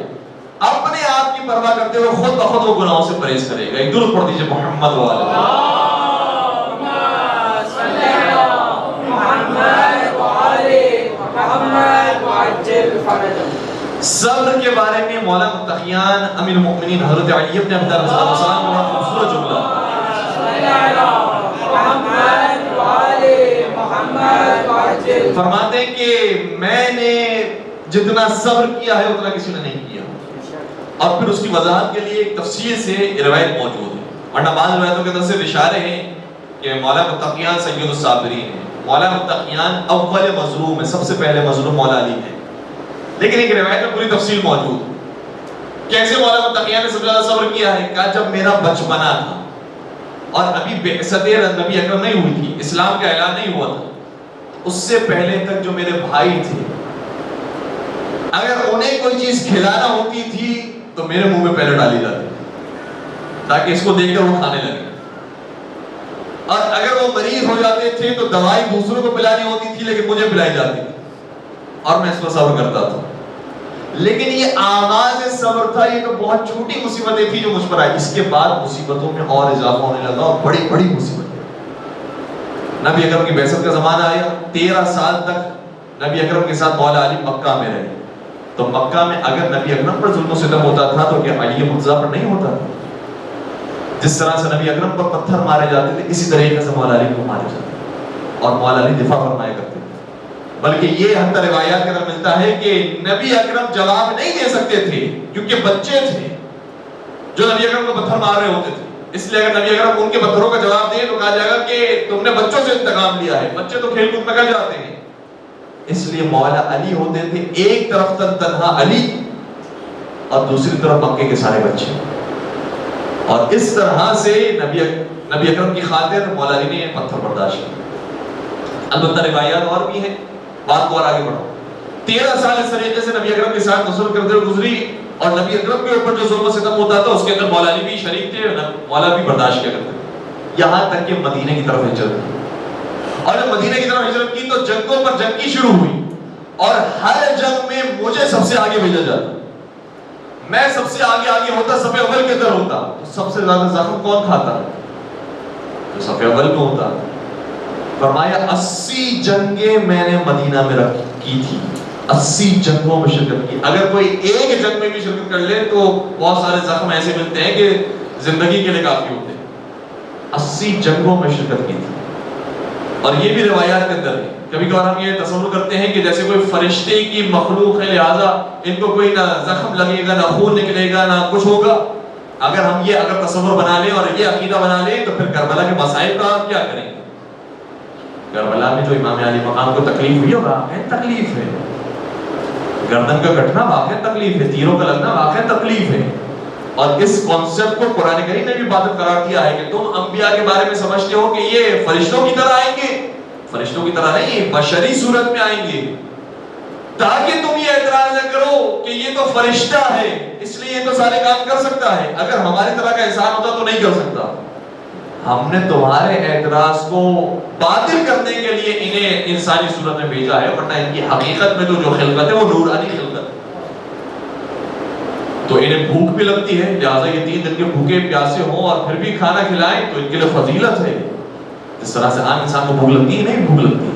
اپنے آپ کی پرواہ کرتے ہوئے خود بخود وہ گناہوں سے پرہیز کرے گا. ایک درود پڑھ دیجئے محمد وعلیہ صبر کے بارے میں مولا متقیان امیر المؤمنین حضرت علی بن ابی طالب صلی اللہ علیہ وسلم کا خوبصورت جملہ فرماتے ہیں کہ میں نے جتنا صبر کیا ہے اتنا کسی نے نہیں کیا. اور پھر اس کی وضاحت کے لیے ایک تفصیل سے روایت موجود ہے, ورنہ بعض روایتوں کے اندر سے اشارے ہیں کہ مولا متقیان سید الصابرین ہیں. مولا متقیان اول مظلوم ہے, سب سے پہلے مظلوم مولا علی ہے. لیکن ایک روایت میں پوری تفصیل موجود ہے. کیسے مولا متقیان نے سب سے زیادہ صبر کیا ہے؟ کہا جب میرا بچپنا تھا اور ابھی بعثت نبی اکرم نہیں ہوئی تھی, اسلام کا اعلان نہیں ہوا تھا, اس سے پہلے تک جو میرے بھائی تھے اگر انہیں کوئی چیز کھلانا ہوتی تھی تو میرے منہ میں پہلے ڈالی جاتی تاکہ اس کو دیکھ کر وہ کھانے لگے. اور اگر وہ مریض ہو جاتے تھے تو دوائی دوسروں کو پلانی ہوتی تھی لیکن مجھے پلائی جاتی تھی, اور میں اس پر صبر کرتا تھا. لیکن یہ آغاز صبر تھا, یہ تو بہت چھوٹی مصیبتیں تھی جو مجھ پر آئی. اس کے بعد مصیبتوں میں اور اضافہ ہونے لگا اور بڑی بڑی مصیبتیں. نبی اکرم کی بعثت کا زمانہ آیا, 13 سال تک نبی اکرم کے ساتھ مولا علی مکہ میں رہے. تو مکہ میں اگر نبی اکرم پر ظلم و ستم ہوتا تھا تو کیا علی مرتضیٰ پر نہیں ہوتا تھا؟ جس طرح سے نبی اکرم پر پتھر مارے جاتے تھے اسی طریقے سے مولا علی کو مارے جاتے اور مولا علی دفاع فرمایا کرتے تھے. بلکہ یہ حتی روایات کے اندر ملتا ہے کہ نبی اکرم جواب نہیں دے سکتے تھے کیونکہ بچے تھے جو نبی اکرم کو پتھر مار رہے ہوتے تھے. اس لیے اگر نبی اکرم ان کے پتھروں کا جواب دیں تو کہا جائے گا کہ تم نے بچوں سے انتقام لیا ہے, بچے تو کھیل کود میں کر جاتے ہیں. اس لیے مولا علی ہوتے تھے ایک طرف تنہا علی اور دوسری طرف مکے کے سارے بچے, اور اس طرح سے نبی اکرم کی خاطر مولا علی نے پتھر برداشت کیا. البتہ روایات اور بھی ہیں, بات کو اور آگے بڑھو. 13 سال اس طریقے سے نبی اکرم کے ساتھ رسول کرتے ہوئے گزری، اور نبی اکرم کے اوپر جو ظلم و ستم ہوتا تھا اس کے اندر مولا علی بھی شریک تھے، مولا بھی برداشت کیا کرتے تھے، یہاں تک کہ مدینے کی طرف ہجرت کی۔ اور جب مدینے کی طرف ہجرت کی تو جنگوں پر جنگ کی شروع ہوئی، اور ہر جنگ میں مجھے سب سے آگے بھیجا جاتا، میں سب سے آگے ہوتا، صف اول کے اندر ہوتا، تو سب سے زیادہ زخم کون کھاتا؟ تو صف اول میں ہوتا۔ فرمایا 80 جنگیں میں نے مدینہ میں کی تھی، 80 جنگوں میں شرکت کی، اگر کوئی ایک جنگ میں بھی شرکت کر لے تو بہت سارے زخم ایسے ملتے ہیں کہ زندگی کے لیے کافی ہوتے ہیں۔ 80 جنگوں میں شرکت کی تھی، اور یہ بھی روایات کے اندر ہے۔ کبھی کبھار ہم یہ تصور کرتے ہیں کہ جیسے کوئی فرشتے کی مخلوق ہے، لہٰذا ان کو کوئی نہ زخم لگے گا، نہ خون نکلے گا، نہ کچھ ہوگا۔ اگر ہم یہ تصور بنا لیں اور یہ عقیدہ بنا لیں تو پھر کربلا کے مسائل کا کیا کریں گے؟ کربلا میں جو امام علی مقام کو تکلیف ہوئی واقعی تکلیف ہے، گردن کا کٹنا واقعی تکلیف ہے، تیروں کا لگنا واقعی تکلیف ہے، اور اس کانسیپٹ کو قرآن کریم نے بھی باطل قرار دیا ہے کہ تم انبیاء کے بارے میں سمجھتے ہو کہ یہ فرشتوں کی طرح آئیں گے، فرشتوں کی طرح نہیں، بشری صورت میں آئیں گے، تاکہ تم یہ اعتراض نہ کرو کہ یہ تو فرشتہ ہے اس لیے یہ تو سارے کام کر سکتا ہے، اگر ہماری طرح کا انسان ہوتا تو نہیں کر سکتا۔ ہم نے تمہارے اعتراض کو باطل کرنے کے لیے انہیں انسانی صورت میں بھیجا ہے، ورنہ ان کی حقیقت میں تو جو خلقت ہے وہ نورانی خلقت ہے۔ تو انہیں بھوک بھی لگتی ہے، لہٰذا یہ 3 دن کے بھوکے پیاسے ہوں اور پھر بھی کھانا کھلائیں تو ان کے لیے فضیلت ہے۔ اس طرح سے عام انسان کو بھوک لگتی ہے نہیں بھوک لگتی ہے،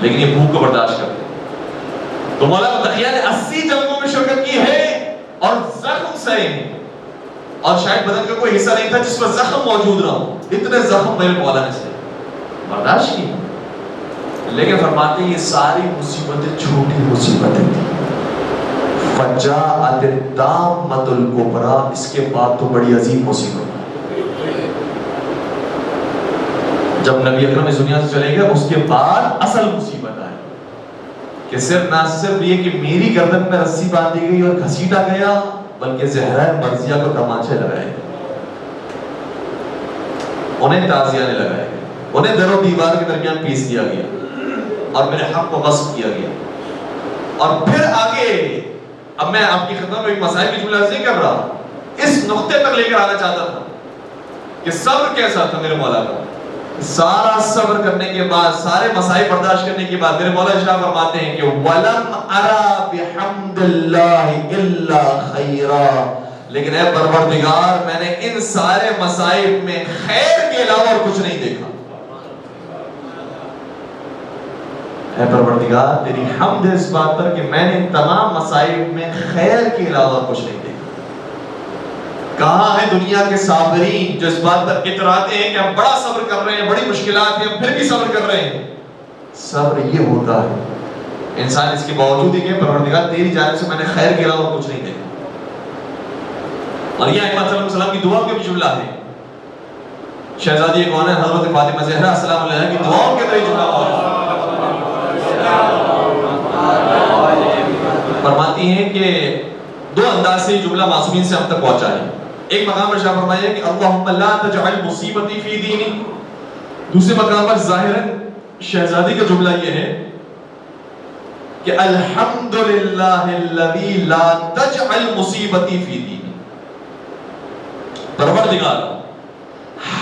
لیکن یہ بھوک کو برداشت کرتے ہیں۔ تو مولا متقیہ نے 80 جنگوں میں شرکت کی ہے اور زخم سہے ہیں، اور شاید بدن کا کوئی حصہ نہیں تھا جس پر زخم موجود نہ ہو، اتنے زخم میرے مولا نے سہے، برداشت کی۔ لیکن فرماتے ہیں یہ ساری مصیبتیں چھوٹی مصیبتیں تھیں، فجاءت الطامۃ الکبریٰ، اس کے بعد تو بڑی عظیم مصیبت۔ جب نبی اکرم اس دنیا سے چلے گئے اس کے بعد اصل مصیبت آئی کہ نہ صرف یہ کہ میری گردن میں رسی باندھی گئی اور گھسیٹا گیا، بلکہ زہرہ مرضیہ کو تمانچے لگائے گئے، انہیں تازیانے لگائے گئے، انہیں در و دیوار کے درمیان پیس دیا گیا اور میرے حق کو غصب کیا گیا۔ اور پھر آگے اب میں آپ کی خدمت میں مسائل کی جملہ نہیں کر رہا، اس نقطے تک لے کر آنا چاہتا تھا کہ صبر کیسا تھا میرے مولا کا۔ سارا صبر کرنے کے بعد، سارے مسائل برداشت کرنے کے بعد میرے مولا ارشاد فرماتے ہیں کہ وَلَمْ أَرَى بِحَمْدِ اللَّهِ إِلَّا خَيْرًا، لیکن اے پروردگار میں نے ان سارے مصائب میں خیر کے علاوہ اور کچھ نہیں دیکھا۔ اے پروردگار تیری حمد ہے اس بات پر کہ میں نے تمام مصائب میں خیر کے علاوہ کچھ نہیں دیکھا۔ کہاں ہے دنیا کے صابرین جو اس بات پر اتراتے ہیں کہ ہم بڑا صبر کر رہے ہیں، بڑی مشکلات ہیں، پھر بھی صبر کر رہے ہیں؟ صبر یہ ہوتا ہے انسان اس کے باوجود ہی کہ پروردگار تیری جانب سے میں نے خیر کے علاوہ کچھ نہیں دیکھا۔ اور یہ ائمہ صلی اللہ علیہ وسلم کی دعا کا بھی جملہ ہے، شہزادی کون ہے حضرت فاطمہ زہرا السلام علیہا کی دعاؤں کے اندر یہ جملہ موجود ہے۔ فرماتی ہیں کہ 2 انداز سے یہ جملہ معصومین سے ہم تک پہنچا ہے۔ ایک مقام پر شاہ فرمایا کہ اللہم لا تجعل مصیبتی فی دینی، دوسرے مقام پر ظاہراً شہزادی کا جملہ یہ ہے کہ الحمدللہ الذی لا تجعل مصیبتی فی دینی، پروردگار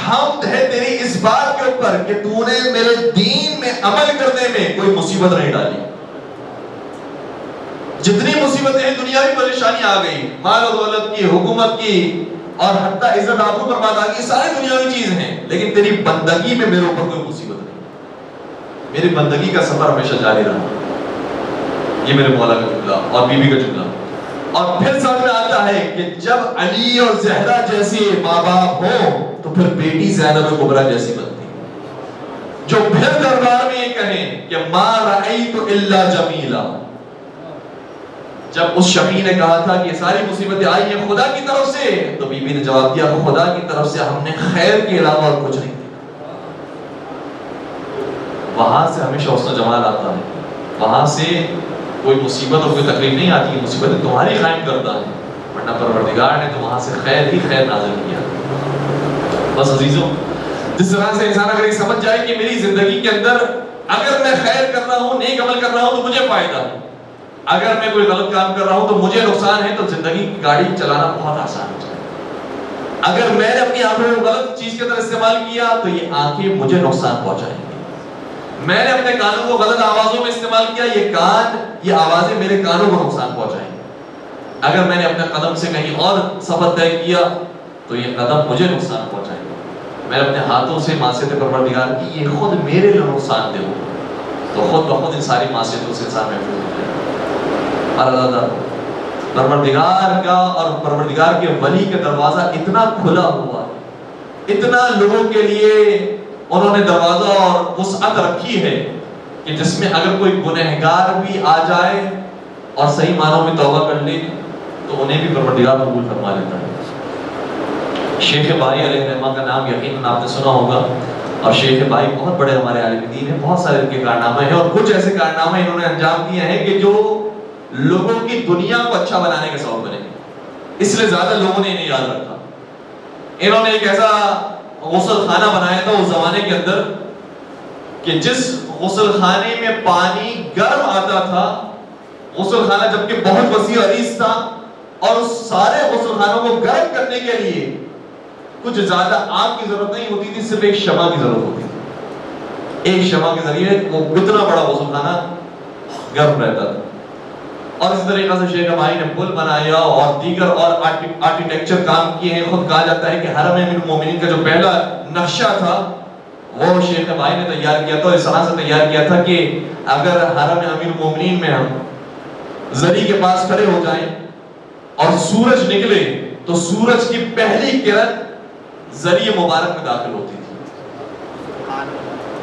حمد ہے تیری اس بات کے اوپر کہ تو نے میرے دین میں عمل کرنے میں کوئی مصیبت نہیں ڈالی۔ جتنی مصیبتیں ہیں، دنیاوی پریشانی آ گئی، مال و دولت کی، حکومت کی، اور حتیٰ عزت آبرو پر بات آ گئی، سارے دنیاوی چیز ہیں، لیکن تیری بندگی میں میرے اوپر کوئی مصیبت نہیں، میری بندگی کا سفر ہمیشہ جاری رہا۔ یہ میرے مولا کا جملہ اور بی بی کا جملہ۔ اور پھر سمجھ میں آتا ہے کہ جب علی اور زہرا جیسے ماں باپ ہوں تو پھر بیٹی زینب کبریٰ جیسی بنتی، جو پھر دربار میں یہ کہیں کہ ما رأیت الا جمیلا۔ جب اس شفیع نے کہا تھا کہ ساری مصیبتیں آئی ہیں خدا کی طرف سے، تو بی بی نے جواب دیا خدا کی طرف سے ہم نے خیر کے علاوہ اور کچھ نہیں دیکھا۔ وہاں سے ہمیشہ حسن و جمال آتا ہے، وہاں سے کوئی مصیبت اور کوئی تکلیف نہیں آتی ہے، مصیبتیں تمہاری قائم کرتا ہے، ورنہ پروردگار نے تو وہاں سے خیر ہی خیر نازل کیا۔ بس عزیزوں، جس طرح سے انسان اگر یہ سمجھ جائے کہ میری زندگی کے اندر اگر میں خیر کر رہا ہوں، نیک عمل کر رہا ہوں تو مجھے فائدہ ہے، اگر میں کوئی غلط کام کر رہا ہوں تو مجھے نقصان ہے، تو زندگی کی گاڑی چلانا بہت آسان ہو جائے. اگر میں نے اپنی آنکھوں کو غلط چیز کے اندر استعمال کیا تو یہ آنکھیں مجھے نقصان پہنچائیں گی. میں نے اپنے کانوں کو غلط آوازوں میں استعمال کیا، یہ آوازیں میرے کانوں کو نقصان پہنچائیں گی. اگر میں نے اپنے قدم سے کہیں اور سفر طے کیا تو یہ قدم مجھے نقصان پہنچائیں گے. میں اپنے ہاتھوں سے معصیت پروردگار کی، یہ خود میرے لیے نقصان دہ ہو، تو خود بخود ان ساری معصیتوں سے انسان محفوظ ہو جائے. اللہ پروردگار کا اور پروردگار کے ولی کا دروازہ اتنا کھلا ہوا ہے، اتنا لوگوں کے لیے انہوں نے دروازہ اور وسعت رکھی ہے کہ جس میں اگر کوئی گنہگار بھی آ جائے اور صحیح معنوں میں توبہ کر لے تو انہیں بھی پروردگار قبول فرما لیتا ہے. شیخ بائی علیہ الرحمہ کا نام یقیناً آپ نے سنا ہوگا، اور شیخ بائی بہت بڑے ہمارے عالم دین ہیں. بہت سارے ان کے کارنامے ہیں، اور کچھ ایسے کارنامے انہوں نے انجام دیے ہیں کہ جو لوگوں کی دنیا کو اچھا بنانے کے سبب بنے، اس لیے زیادہ لوگوں نے انہیں یاد رکھا. انہوں نے ایک ایسا غسل خانہ بنایا تھا اس زمانے کے اندر کہ جس غسل خانے میں پانی گرم آتا تھا، غسل خانہ جبکہ بہت وسیع عریض تھا، اور اس سارے غسل خانوں کو گرم کرنے کے لیے کچھ زیادہ آگ کی ضرورت نہیں ہوتی تھی، صرف ایک شمع کی ضرورت ہوتی تھی. ایک شمع کے ذریعے وہ اتنا بڑا غسل خانہ گرم رہتا تھا. اور اس طریقے سے شیخ بھائی نے پل بنایا اور دیگر اور آرکیٹیکچر کام کیے ہیں. خود کہا جاتا ہے کہ حرم امیر المومنین کا جو پہلا نقشہ تھا وہ شیخ بھائی نے تیار کیا تھا، اس طرح سے تیار کیا تھا کہ اگر حرم امیر المومنین میں ہم زری کے پاس کھڑے ہو جائیں اور سورج نکلے تو سورج کی پہلی کرن زری مبارک میں داخل ہوتی تھی،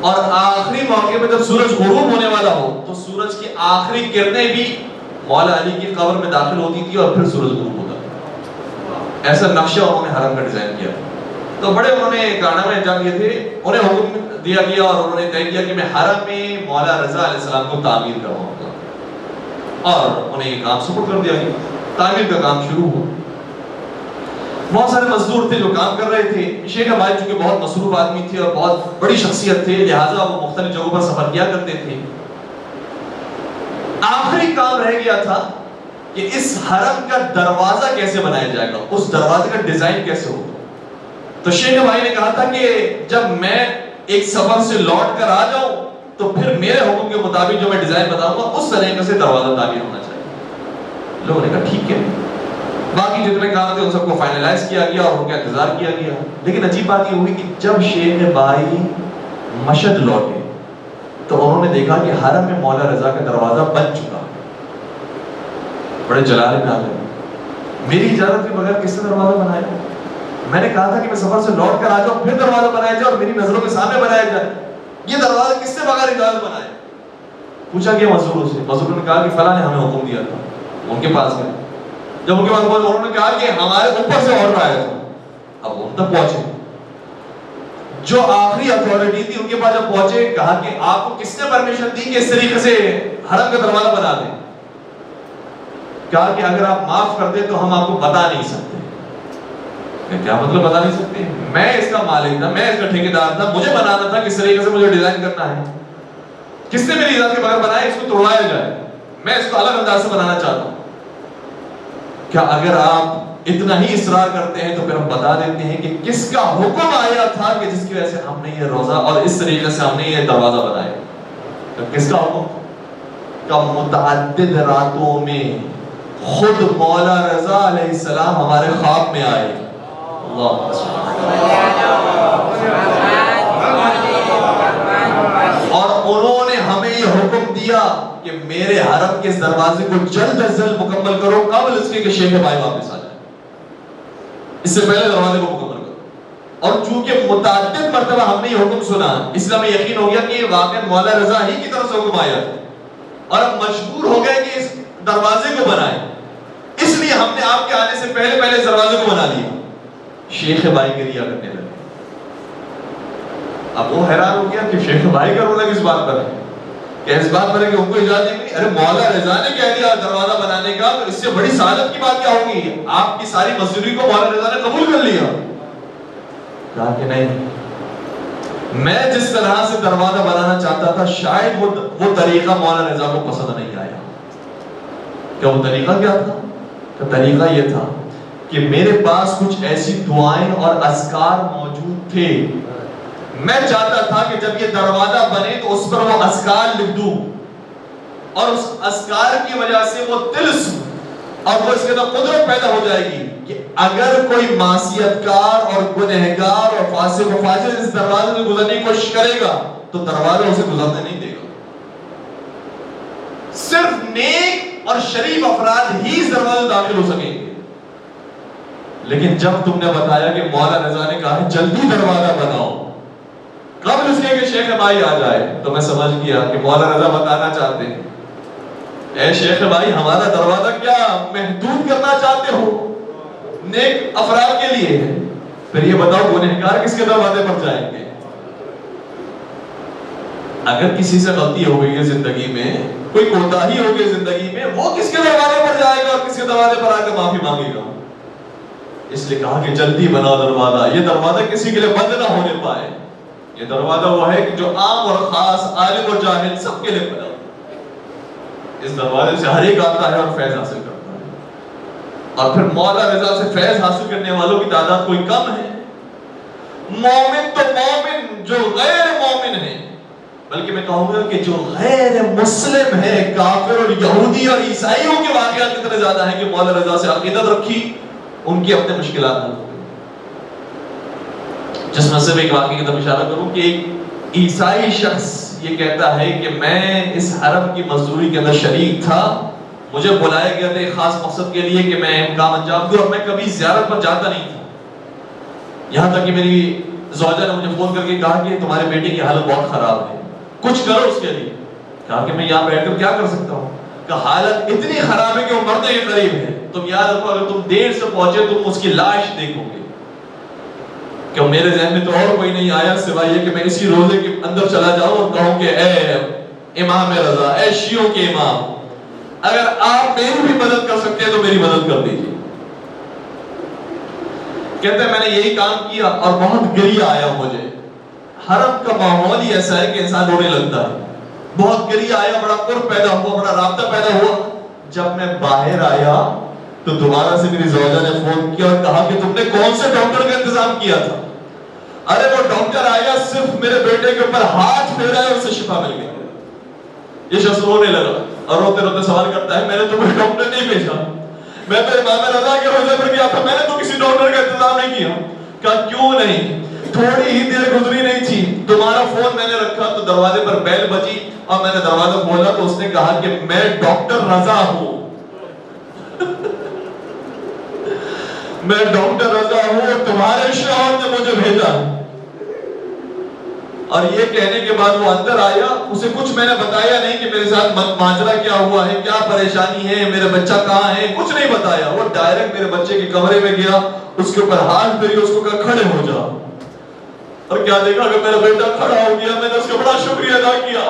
اور آخری موقع میں جب سورج غروب ہونے والا ہو تو سورج کی آخری کرنیں بھی مولا علی کی قبر میں داخل ہوتی تھی اور پھر سورج غروب ہوتا تھا. ایسا نقشہ انہوں نے حرم کا ڈیزائن کیا. تو بڑے انہوں نے کارنامے انجام دیے تھے. انہیں حکم دیا گیا اور انہوں نے طے کیا کہ میں حرم میں مولا رضا علیہ السلام کو تعمیر کرواؤں گا، اور انہیں یہ کام سپرد کر دیا گیا. تعمیر کا کام شروع ہوا. بہت سارے مزدور تھے جو کام کر رہے تھے. شیخ بھائی چونکہ بہت مصروف آدمی تھے اور بہت بڑی شخصیت تھے، لہٰذا وہ مختلف جگہوں پر سفر کیا کرتے تھے. آخری کام رہ گیا تھا کہ اس حرم کا دروازہ کیسے بنایا جائے گا، اس دروازے کا ڈیزائن کیسے ہوگا. تو شیخ بھائی نے کہا تھا کہ جب میں ایک سفر سے لوٹ کر آ جاؤں تو پھر میرے حکم کے مطابق جو میں ڈیزائن بتاؤں گا اس طریقے سے دروازہ تعمیر ہونا چاہیے. لوگوں نے کہا ٹھیک ہے. باقی جتنے کام تھے ان سب کو فائنلائز کیا گیا اور ان کا انتظار کیا گیا. لیکن عجیب بات یہ ہوئی کہ جب شیخ بھائی مشہد لوٹے تو انہوں نے دیکھا کہ حرم میں مولا رضا کا دروازہ بن چکا. بڑے جلال میں آ گئے. میری اجازت کے بغیر کس نے دروازہ بنایا؟ میں نے کہا تھا کہ میں سفر سے لوٹ کر آ جاؤں پھر دروازہ بنایا جائے اور میری نظروں کے سامنے بنایا جائے. یہ دروازہ کس نے بغیر اجازت بنایا؟ پوچھا گیا مزدوروں سے. مزدوروں نے کہا کہ فلاں نے ہمیں حکم دیا تھا. ان کے پاس گئے. جب ان کے پاس پہنچے انہوں نے کہا کہ ہمارے اوپر سے آرڈر آیا تھا. اب ان تک پہنچے جو آخری اتھارٹی تھی ان کے پاس جب پہنچے کہا کہ آپ کو کس نے پرمیشن دی کہ اس طریقے سے حرم کا دروازہ بنا دیں؟ کہا کہ اگر آپ معاف کر دیں تو ہم آپ کو بتا نہیں سکتے. کیا مطلب بتا نہیں سکتے؟ میں اس کا مالک تھا، میں اس کا ٹھیکیدار تھا، مجھے بنانا تھا کس طریقے سے مجھے ڈیزائن کرنا ہے. کس نے میری اجازت کے بغیر بنایا؟ اس کو توڑایا جائے. میں اس کو الگ انداز سے بنانا چاہتا ہوں. کیا اگر آپ اتنا ہی اصرار کرتے ہیں تو پھر ہم بتا دیتے ہیں کہ کس کا حکم آیا تھا کہ جس کی وجہ سے ہم نے یہ روزہ اور اس طریقے سے ہم نے یہ دروازہ بنایا. کس کا حکم؟ کہ متعدد راتوں میں خود مولا رضا علیہ السلام ہمارے خواب میں آئے. اور انہوں نے ہمیں یہ حکم دیا کہ میرے حرم کے اس دروازے کو جلد از جلد مکمل کرو قبل اس کے کہ شیخ بھائی واپس آ جائے. اس سے پہلے دروازے کو مکمل کرو. اور چونکہ متعدد مرتبہ ہم نے یہ حکم سنا اس لیے ہمیں یقین ہو گیا کہ واقعا مولا رضا ہی کی طرف سے حکم آیا اور اب مجبور ہو گئے کہ اس دروازے کو بنائیں. اس لیے ہم نے آپ کے آنے سے پہلے پہلے اس دروازے کو بنا لیا. شیخ بھائی کے ریا کرنے لگے. اب وہ حیران ہو گیا کہ شیخ بھائی کا رونا کس بات پر ہے، کہ اس بات پر ہے کہ ان کو اجازت نہیں ملی. ارے مولا رضا نے کہہ دیا دروازہ بنانے کا تو اس سے بڑی سعادت کی بات کیا ہوگی؟ آپ کی ساری مزدوری کو مولا رضا نے قبول کر لیا. کہا کہ نہیں، میں جس طرح سے دروازہ بنانا چاہتا تھا شاید وہ طریقہ مولا رضا کو پسند نہیں آیا. کہ وہ طریقہ کیا تھا؟ کہ طریقہ یہ تھا کہ میرے پاس کچھ ایسی دعائیں اور اذکار موجود تھے، میں چاہتا تھا کہ جب یہ دروازہ بنے تو اس پر وہ اذکار لکھ دوں، اور اس اذکار کی وجہ سے وہ طلسم اور وہ اس کے اندر قدرت پیدا ہو جائے گی کہ اگر کوئی معصیت کار اور گنہگار اور فاسق و فاجر اس دروازے سے گزرنے کی کوشش کرے گا تو دروازہ اسے گزرنے نہیں دے گا۔ صرف نیک اور شریف افراد ہی اس دروازے سے داخل ہو سکیں گے۔ لیکن جب تم نے بتایا کہ مولا رضا نے کہا ہے جلدی دروازہ بناؤ قبل اس کے کہ شیخ بھائی آ جائے، تو میں سمجھ گیا کہ مولا رضا بتانا چاہتے ہیں اے شیخ بھائی ہمارا دروازہ کیا محدود کرنا چاہتے ہو؟ نیک افراد کے لیے ہے، پھر یہ بتاؤ گنہگار کس کے دروازے پر جائیں گے؟ اگر کسی سے غلطی ہو گئی ہے زندگی میں، کوئی کوتاہی ہو گئی زندگی میں، وہ کس کے دروازے پر جائے گا اور کس کے دروازے پر آ کے معافی مانگے گا؟ اس لیے کہا کہ جلدی بناؤ دروازہ، یہ دروازہ کسی کے لیے بند نہ ہونے پائے۔ یہ دروازہ وہ ہے کہ جو عام اور خاص، عالم اور جاہل سب کے لیے بنا۔ اس دروازے سے ہر ایک آتا ہے اور فیض حاصل کرتا ہے، اور پھر مولا رضا سے فیض حاصل کرنے والوں کی تعداد کوئی کم ہے؟ مومن تو مومن جو غیر مومن ہے، بلکہ میں کہوں گا کہ جو غیر مسلم ہے، کافر اور یہودی اور عیسائیوں کے واقعات اتنے زیادہ ہیں کہ مولا رضا سے عقیدت رکھی، ان کی اپنے مشکلات حل ہو گئی۔ جس میں صرف ایک واقعے کی طرف اشارہ کروں کہ ایک عیسائی شخص یہ کہتا ہے کہ میں اس حرم کی مزدوری کے اندر شریک تھا، مجھے بلایا گیا تھا ایک خاص مقصد کے لیے کہ میں کام انجام دوں، اور میں کبھی زیارت پر جاتا نہیں تھا، یہاں تک کہ میری زوجہ نے مجھے فون کر کے کہا کہ تمہارے بیٹے کی حالت بہت خراب ہے، کچھ کرو اس کے لیے۔ کہا کہ میں یہاں بیٹھ کر کیا کر سکتا ہوں؟ کہ حالت اتنی خراب ہے کہ وہ مرنے کے قریب ہے، تم یاد رکھو اگر تم دیر سے پہنچے تم اس کی لاش دیکھو گے۔ کہ میرے ذہن میں تو اور کوئی نہیں آیا سوائے یہ کہ میں اسی روزے کے اندر چلا جاؤں اور کہوں کہ اے امام رضا، اے شیعوں کے امام، اگر آپ میری بھی مدد کر سکتے ہیں تو میری مدد کر دیجیے۔ کہتے ہیں میں نے یہی کام کیا اور بہت گریہ آیا مجھے، حرم کا ماحول ہی ایسا ہے کہ انسان رونے لگتا ہے، بہت گریہ آیا، بڑا قرب پیدا ہوا، بڑا رابطہ پیدا ہوا۔ جب میں باہر آیا تو دوبارہ سے میری زوجہ نے فون کیا اور کہا کہ تم نے کون سے ڈاکٹر کا انتظام کیا تھا؟ ارے وہ ڈاکٹر آیا، صرف میرے بیٹے کے اوپر ہاتھ پھیرا ہے، اسے شفا مل گئی۔ یہ شخص رونے لگا اور روتے روتے سوال کرتا ہے میں نے تمہیں ڈاکٹر نہیں بھیجا، میں تو امام رضا کے روزے پر گیا تھا، میں نے تو کسی ڈاکٹر کا انتظام نہیں کیا۔ کہا کیوں نہیں؟ تھوڑی ہی دیر گزری نہیں تھی، تمہارا فون میں نے رکھا تو دروازے پر بیل بجی اور میں نے دروازہ کھولا تو اس نے کہا کہ میں ڈاکٹر رضا ہوں، میں ڈاکٹر رضا ہوں، تمہارے شوہر نے مجھے بھیجا۔ اور یہ کہنے کے بعد وہ اندر آیا، اسے کچھ میں نے بتایا نہیں کہ میرے ساتھ ماجرا کیا ہوا ہے، کیا پریشانی ہے، میرا بچہ کہاں ہے، کچھ نہیں بتایا۔ وہ ڈائریکٹ میرے بچے کے کمرے میں گیا، اس کے اوپر ہاتھ پھیری، اس کو کہا کھڑے ہو جا، اور کیا دیکھا کہ میرا بیٹا کھڑا ہو گیا۔ میں نے اس کا بڑا شکریہ ادا کیا۔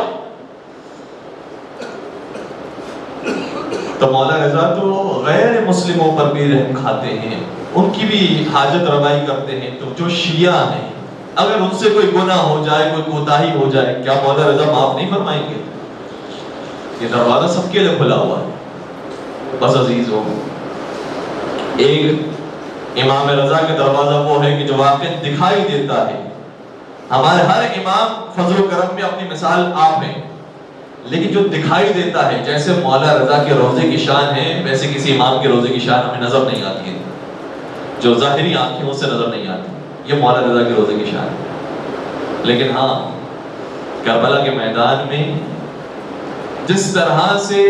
تو مولا رضا تو غیر مسلموں پر بھی رحم کھاتے ہیں، ان کی بھی حاجت روائی کرتے ہیں۔ تو جو شیعہ ہیں اگر ان سے کوئی گناہ ہو جائے، کوئی کوتاہی ہو جائے، کیا مولا رضا معاف نہیں فرمائیں گے؟ یہ دروازہ سب کے لیے کھلا ہوا ہے۔ بس عزیزوں، ایک امام رضا کا دروازہ وہ ہے کہ جو واقعی دکھائی دیتا ہے۔ ہمارے ہر امام فضل و کرم میں اپنی مثال آپ ہیں، لیکن جو دکھائی دیتا ہے، جیسے مولا رضا کے روزے کی شان ہے ویسے کسی امام کے روزے کی شان ہمیں نظر نہیں آتی ہے، جو ظاہری آنکھیں اس سے نظر نہیں آتی۔ یہ مولا رضا کے روزے کی شان ہے۔ لیکن ہاں، کربلا کے میدان میں جس طرح سے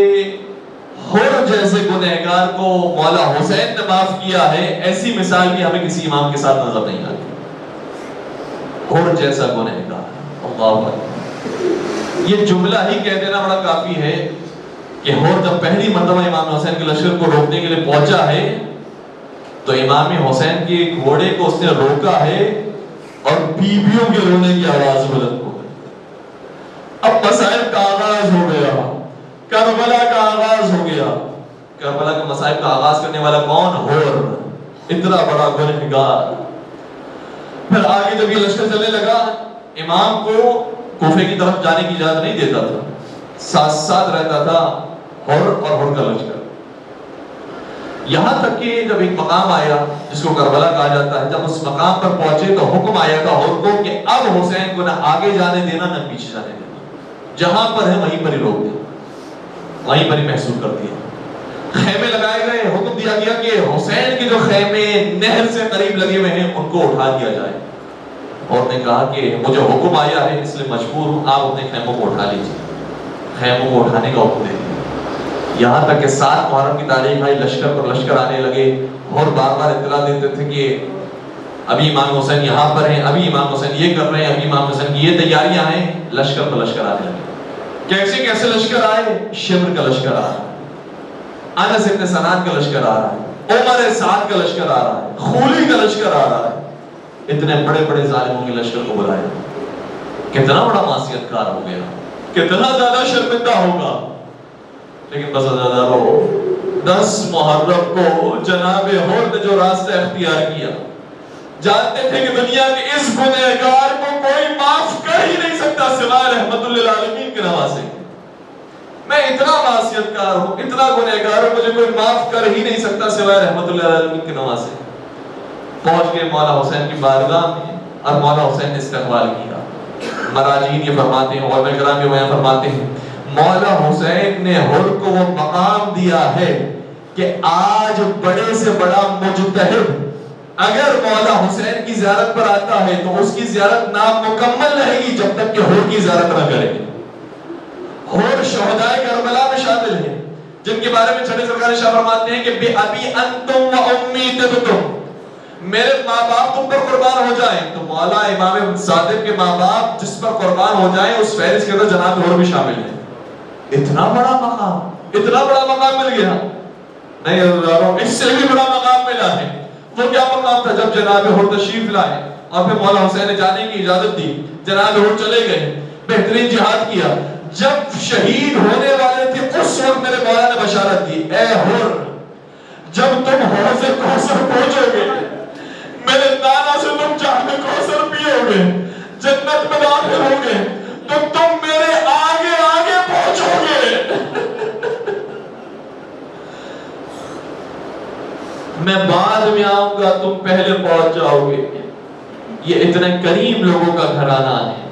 حر جیسے گنہگار کو مولا حسین نے معاف کیا ہے، ایسی مثال بھی ہمیں کسی امام کے ساتھ نظر نہیں آتی۔ حر جیسا گنہگار، اللہ اکبر، یہ جملہ ہی کہہ دینا بڑا کافی ہے کہ حر جب پہلی مرتبہ امام حسین کے لشکر کو روکنے کے لیے پہنچا ہے تو امام حسین کے گھوڑے کو اس نے روکا ہے اور بیویوں کے رونے کی آواز بلند ہو گئی۔ اب مصائب کا آغاز ہو گیا، کربلا کا آغاز ہو گیا۔ کربلا کے مصائب کا آغاز کرنے والا کون؟ حر، اتنا بڑا گنہگار۔ پھر آگے جب یہ لشکر چلنے لگا، امام کو کوفے کی طرف جانے کی اجازت نہیں دیتا تھا، ساتھ ساتھ رہتا تھا حر اور حر کا لشکر۔ یہاں تک کہ جب ایک مقام آیا جس کو کربلا کہا جاتا ہے، جب اس مقام پر پہنچے تو حکم آیا تھا ہور کو کہ اب حسین کو نہ آگے جانے دینا نہ پیچھے جانے دینا، جہاں پر ہے وہیں پر ہی روک دیں، وہیں پر ہی محسوس کر دیا۔ خیمے لگائے گئے، حکم دیا گیا کہ حسین کے جو خیمے نہر سے قریب لگے ہوئے ہیں ان کو اٹھا دیا جائے، اور نے کہا کہ مجھے حکم آیا ہے اس لیے مجبور ہوں، آپ اپنے خیموں کو اٹھا لیجیے۔ خیموں کو اٹھانے کا حکم دے دیا۔ یہاں تک کہ 7 محرم کی تاریخ آئی، لشکر پر لشکر آنے لگے اور بار بار اطلاع دیتے تھے کہ ابھی امام حسین یہاں پر ہیں، ابھی امام حسین یہ کر رہے ہیں، ابھی امام حسین کی یہ تیاریاں ہیں۔ لشکر پر لشکر آنے لگے۔ کیسے کیسے لشکر آئے؟ شمر کا لشکر آ رہا ہے، انس ابن سنان کا لشکر آ رہا ہے، عمر سعد کا لشکر آ رہا ہے، خولی کا لشکر آ رہا ہے۔ اتنے بڑے بڑے ظالموں کے لشکر کو بلایا، کتنا بڑا معصیت کار ہو گیا، کتنا زیادہ شرمندہ ہوگا۔ لیکن بس ازادارو 10 محرم کو جناب ہور نے جو راستہ اختیار کیا، جانتے تھے کہ دنیا کے اس گنہگار کو کوئی معاف کر ہی نہیں سکتا سوائے رحمت للعالمین کے نواسے۔ میں اتنا معصیت کار ہوں، اتنا گنہگار ہوں، مجھے کوئی معاف کر ہی نہیں سکتا سوائے رحمت للعالمین کے نواسے۔ پہنچ گئے مولا حسین کی بارگاہ میں اور مولا حسین نے استقبال کیا۔ مراجعین یہ فرماتے ہیں، علماء کرام یہ بیان فرماتے ہیں، مولا حسین نے ہر کو وہ مقام دیا ہے کہ آج بڑے سے بڑا مجتہد اگر مولا حسین کی زیارت پر آتا ہے تو اس کی زیارت نامکمل رہے گی جب تک کہ ہر کی زیارت نہ کرے۔ ہر شہدائے کربلا میں شامل ہیں، جن کے بارے میں چھٹے سرکار شاہ فرماتے ہیں کہ بے ابی انتم و امی تبتم، میرے ماں باپ تم پر قربان ہو جائیں، تو مولا امام صادق کے ماں باپ جس پر قربان ہو جائیں اس فہرست کے اندر جناب ہر بھی شامل ہیں۔ اتنا بڑا مقام، اتنا بڑا مقام مل گیا؟ نہیں حضرات، اس سے بھی بڑا مقام ملا ہے۔ وہ کیا مقام تھا؟ جب جناب ہر تشریف لائے اور پھر مولا حسین نے جانے کی اجازت دی، جناب ہر چلے گئے، بہترین جہاد کیا۔ جب شہید ہونے والے تھے اس وقت میرے مولا نے بشارت دی، اے ہر جب تم حوض کوثر پہنچو گے، میرے نانا سے تم جام کوثر پیو گے، جنت میں داخل ہوگے، تو تم میرے آگے آگے پہنچو گے، میں بعد میں آؤں گا، تم پہلے پہنچ جاؤ گے۔ یہ اتنے کریم لوگوں کا گھرانہ ہے،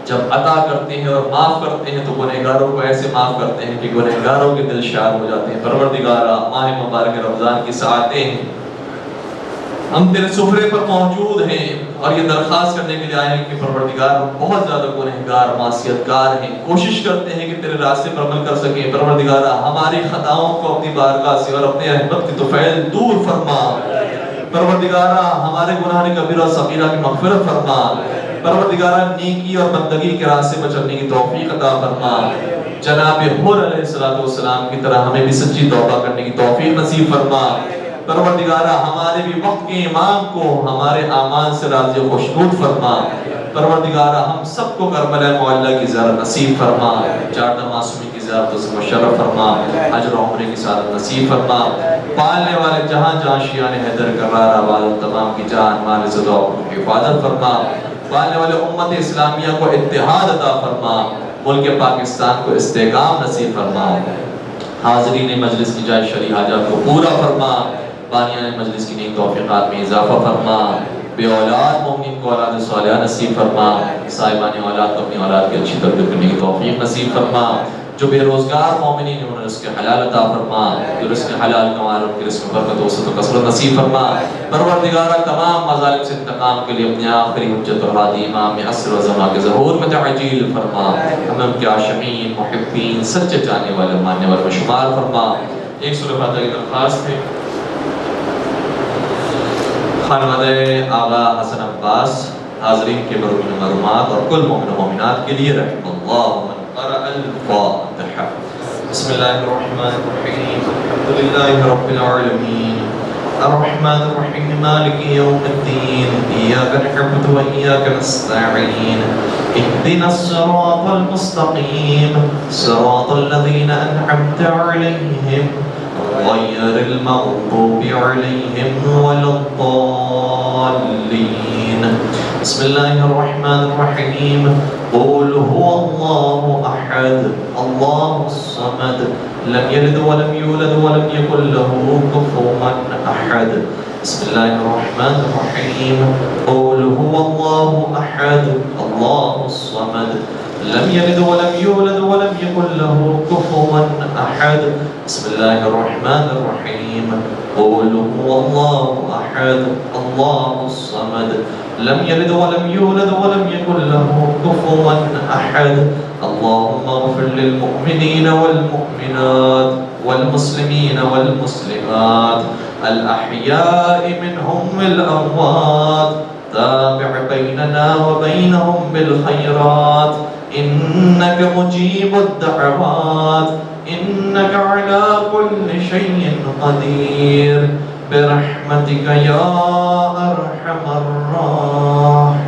جب عطا کرتے ہیں اور معاف کرتے ہیں تو گنہگاروں کو ایسے معاف کرتے ہیں کہ گنہگاروں کے دل شاد ہو جاتے ہیں۔ پروردگارا ماہ مبارک رمضان کی ساعتیں ہیں، ہم تیرے سفرے پر موجود ہیں اور یہ درخواست کرنے کے لیے آئے ہیں کہ پروردگار ہم بہت زیادہ گنہگار معصیت کار ہیں، کوشش کرتے ہیں کہ تیرے راستے پر عمل کر سکیں۔ پروردگارا ہماری خطاؤں کو اپنی بارگاہ سے اور اپنے رحمت کی طفیل دور فرما۔ پروردگارا ہمارے گناہ کبیرہ و صغیرہ کی مغفرت فرما۔ پروردگارا نیکی اور بندگی کے راستے پر چلنے کی توفیق عطا فرما۔ جناب حر علیہ السلام کی طرح ہمیں بھی سچی توبہ کرنے کی توفیق نصیب فرما۔ پروردگارہ ہمارے بھی وقت کے امام کو ہمارے اعمال سے راضی و خوشنود فرما۔ پروردگارہ ہم سب کو کربلا معلیٰ کی زیارت نصیب فرما، چارٹہ معصومی کی زیارت سے مشرف فرما، اجر و عمرے کی سعادت نصیب فرما۔ پالنے والے جہاں جہاں شیعان حیدر کرار آباد تمام کی جان مال زدہ کی حفاظت فرما۔ پالنے والے امت اسلامیہ کو اتحاد عطا فرما، ملک پاکستان کو استحکام نصیب فرما۔ حاضرین مجلس کی جائے شرعی حاجات کو پورا فرما، بانیان مجلس کی نیک توفیقات میں اضافہ فرما۔ بے اولاد مومنین کو اولاد صالحہ نصیب فرما، صاحبان اولاد کو اپنی اولاد کی اچھی تربیت کرنے کی توفیق نصیب فرما۔ جو بے روزگار مومنین ہیں انہیں رزق حلال عطا فرما، جو رزق حلال کمائے ان کے رزق میں برکت وسعت و کثرت نصیب فرما۔ پروردگارہ تمام مظالم سے انتقام کے لیے اپنے آخری حجت اور ہادی امام عصر و زمان کے ظہور میں تعجیل فرما۔ ہمیں ان کے عاشقین محبین سچے چاہنے والے ماننے والے میں شمار فرما۔ ایک سورہ فاتحہ کی درخواست ہے خانوادہ آغا حسن عباس، حاضرین کے مرحوم مرحومات اور کل مومن و مومنات کے لیے رحم اللہ من قرأ الفاتحہ۔ بسم اللہ الرحمن الرحیم، الحمدللہ رب العالمین، الرحمن الرحیم، مالک یوم الدین، ایاک نعبد و ایاک نستعین، اهدنا الصراط المستقیم، صراط الذین انعمت علیہم غير المغضوب عليهم ولا الضالين۔ بسم الله الرحمن الرحيم، قل هو الله أحد الله الصمد لم يلد ولم يولد ولم يكن له كفوا أحد. بسم الله الرحمن الرحيم. قل هو الله أحد الله الصمد لم يلد ولم يولد ولم يكن له كفوا أحد. بسم الله الرحمن الرحيم. قل هو الله أحد الله الصمد لم يلد ولم يولد ولم يكن له كفوا أحد. اللهم اغفر للمؤمنين والمؤمنات والمسلمين والمسلمات الأحياء منهم والأموات. تابع بيننا وبينهم بالخيرات إنك مجيب الدعوات إنك على كل شيء قدير برحمتك يا أرحم الراحمين.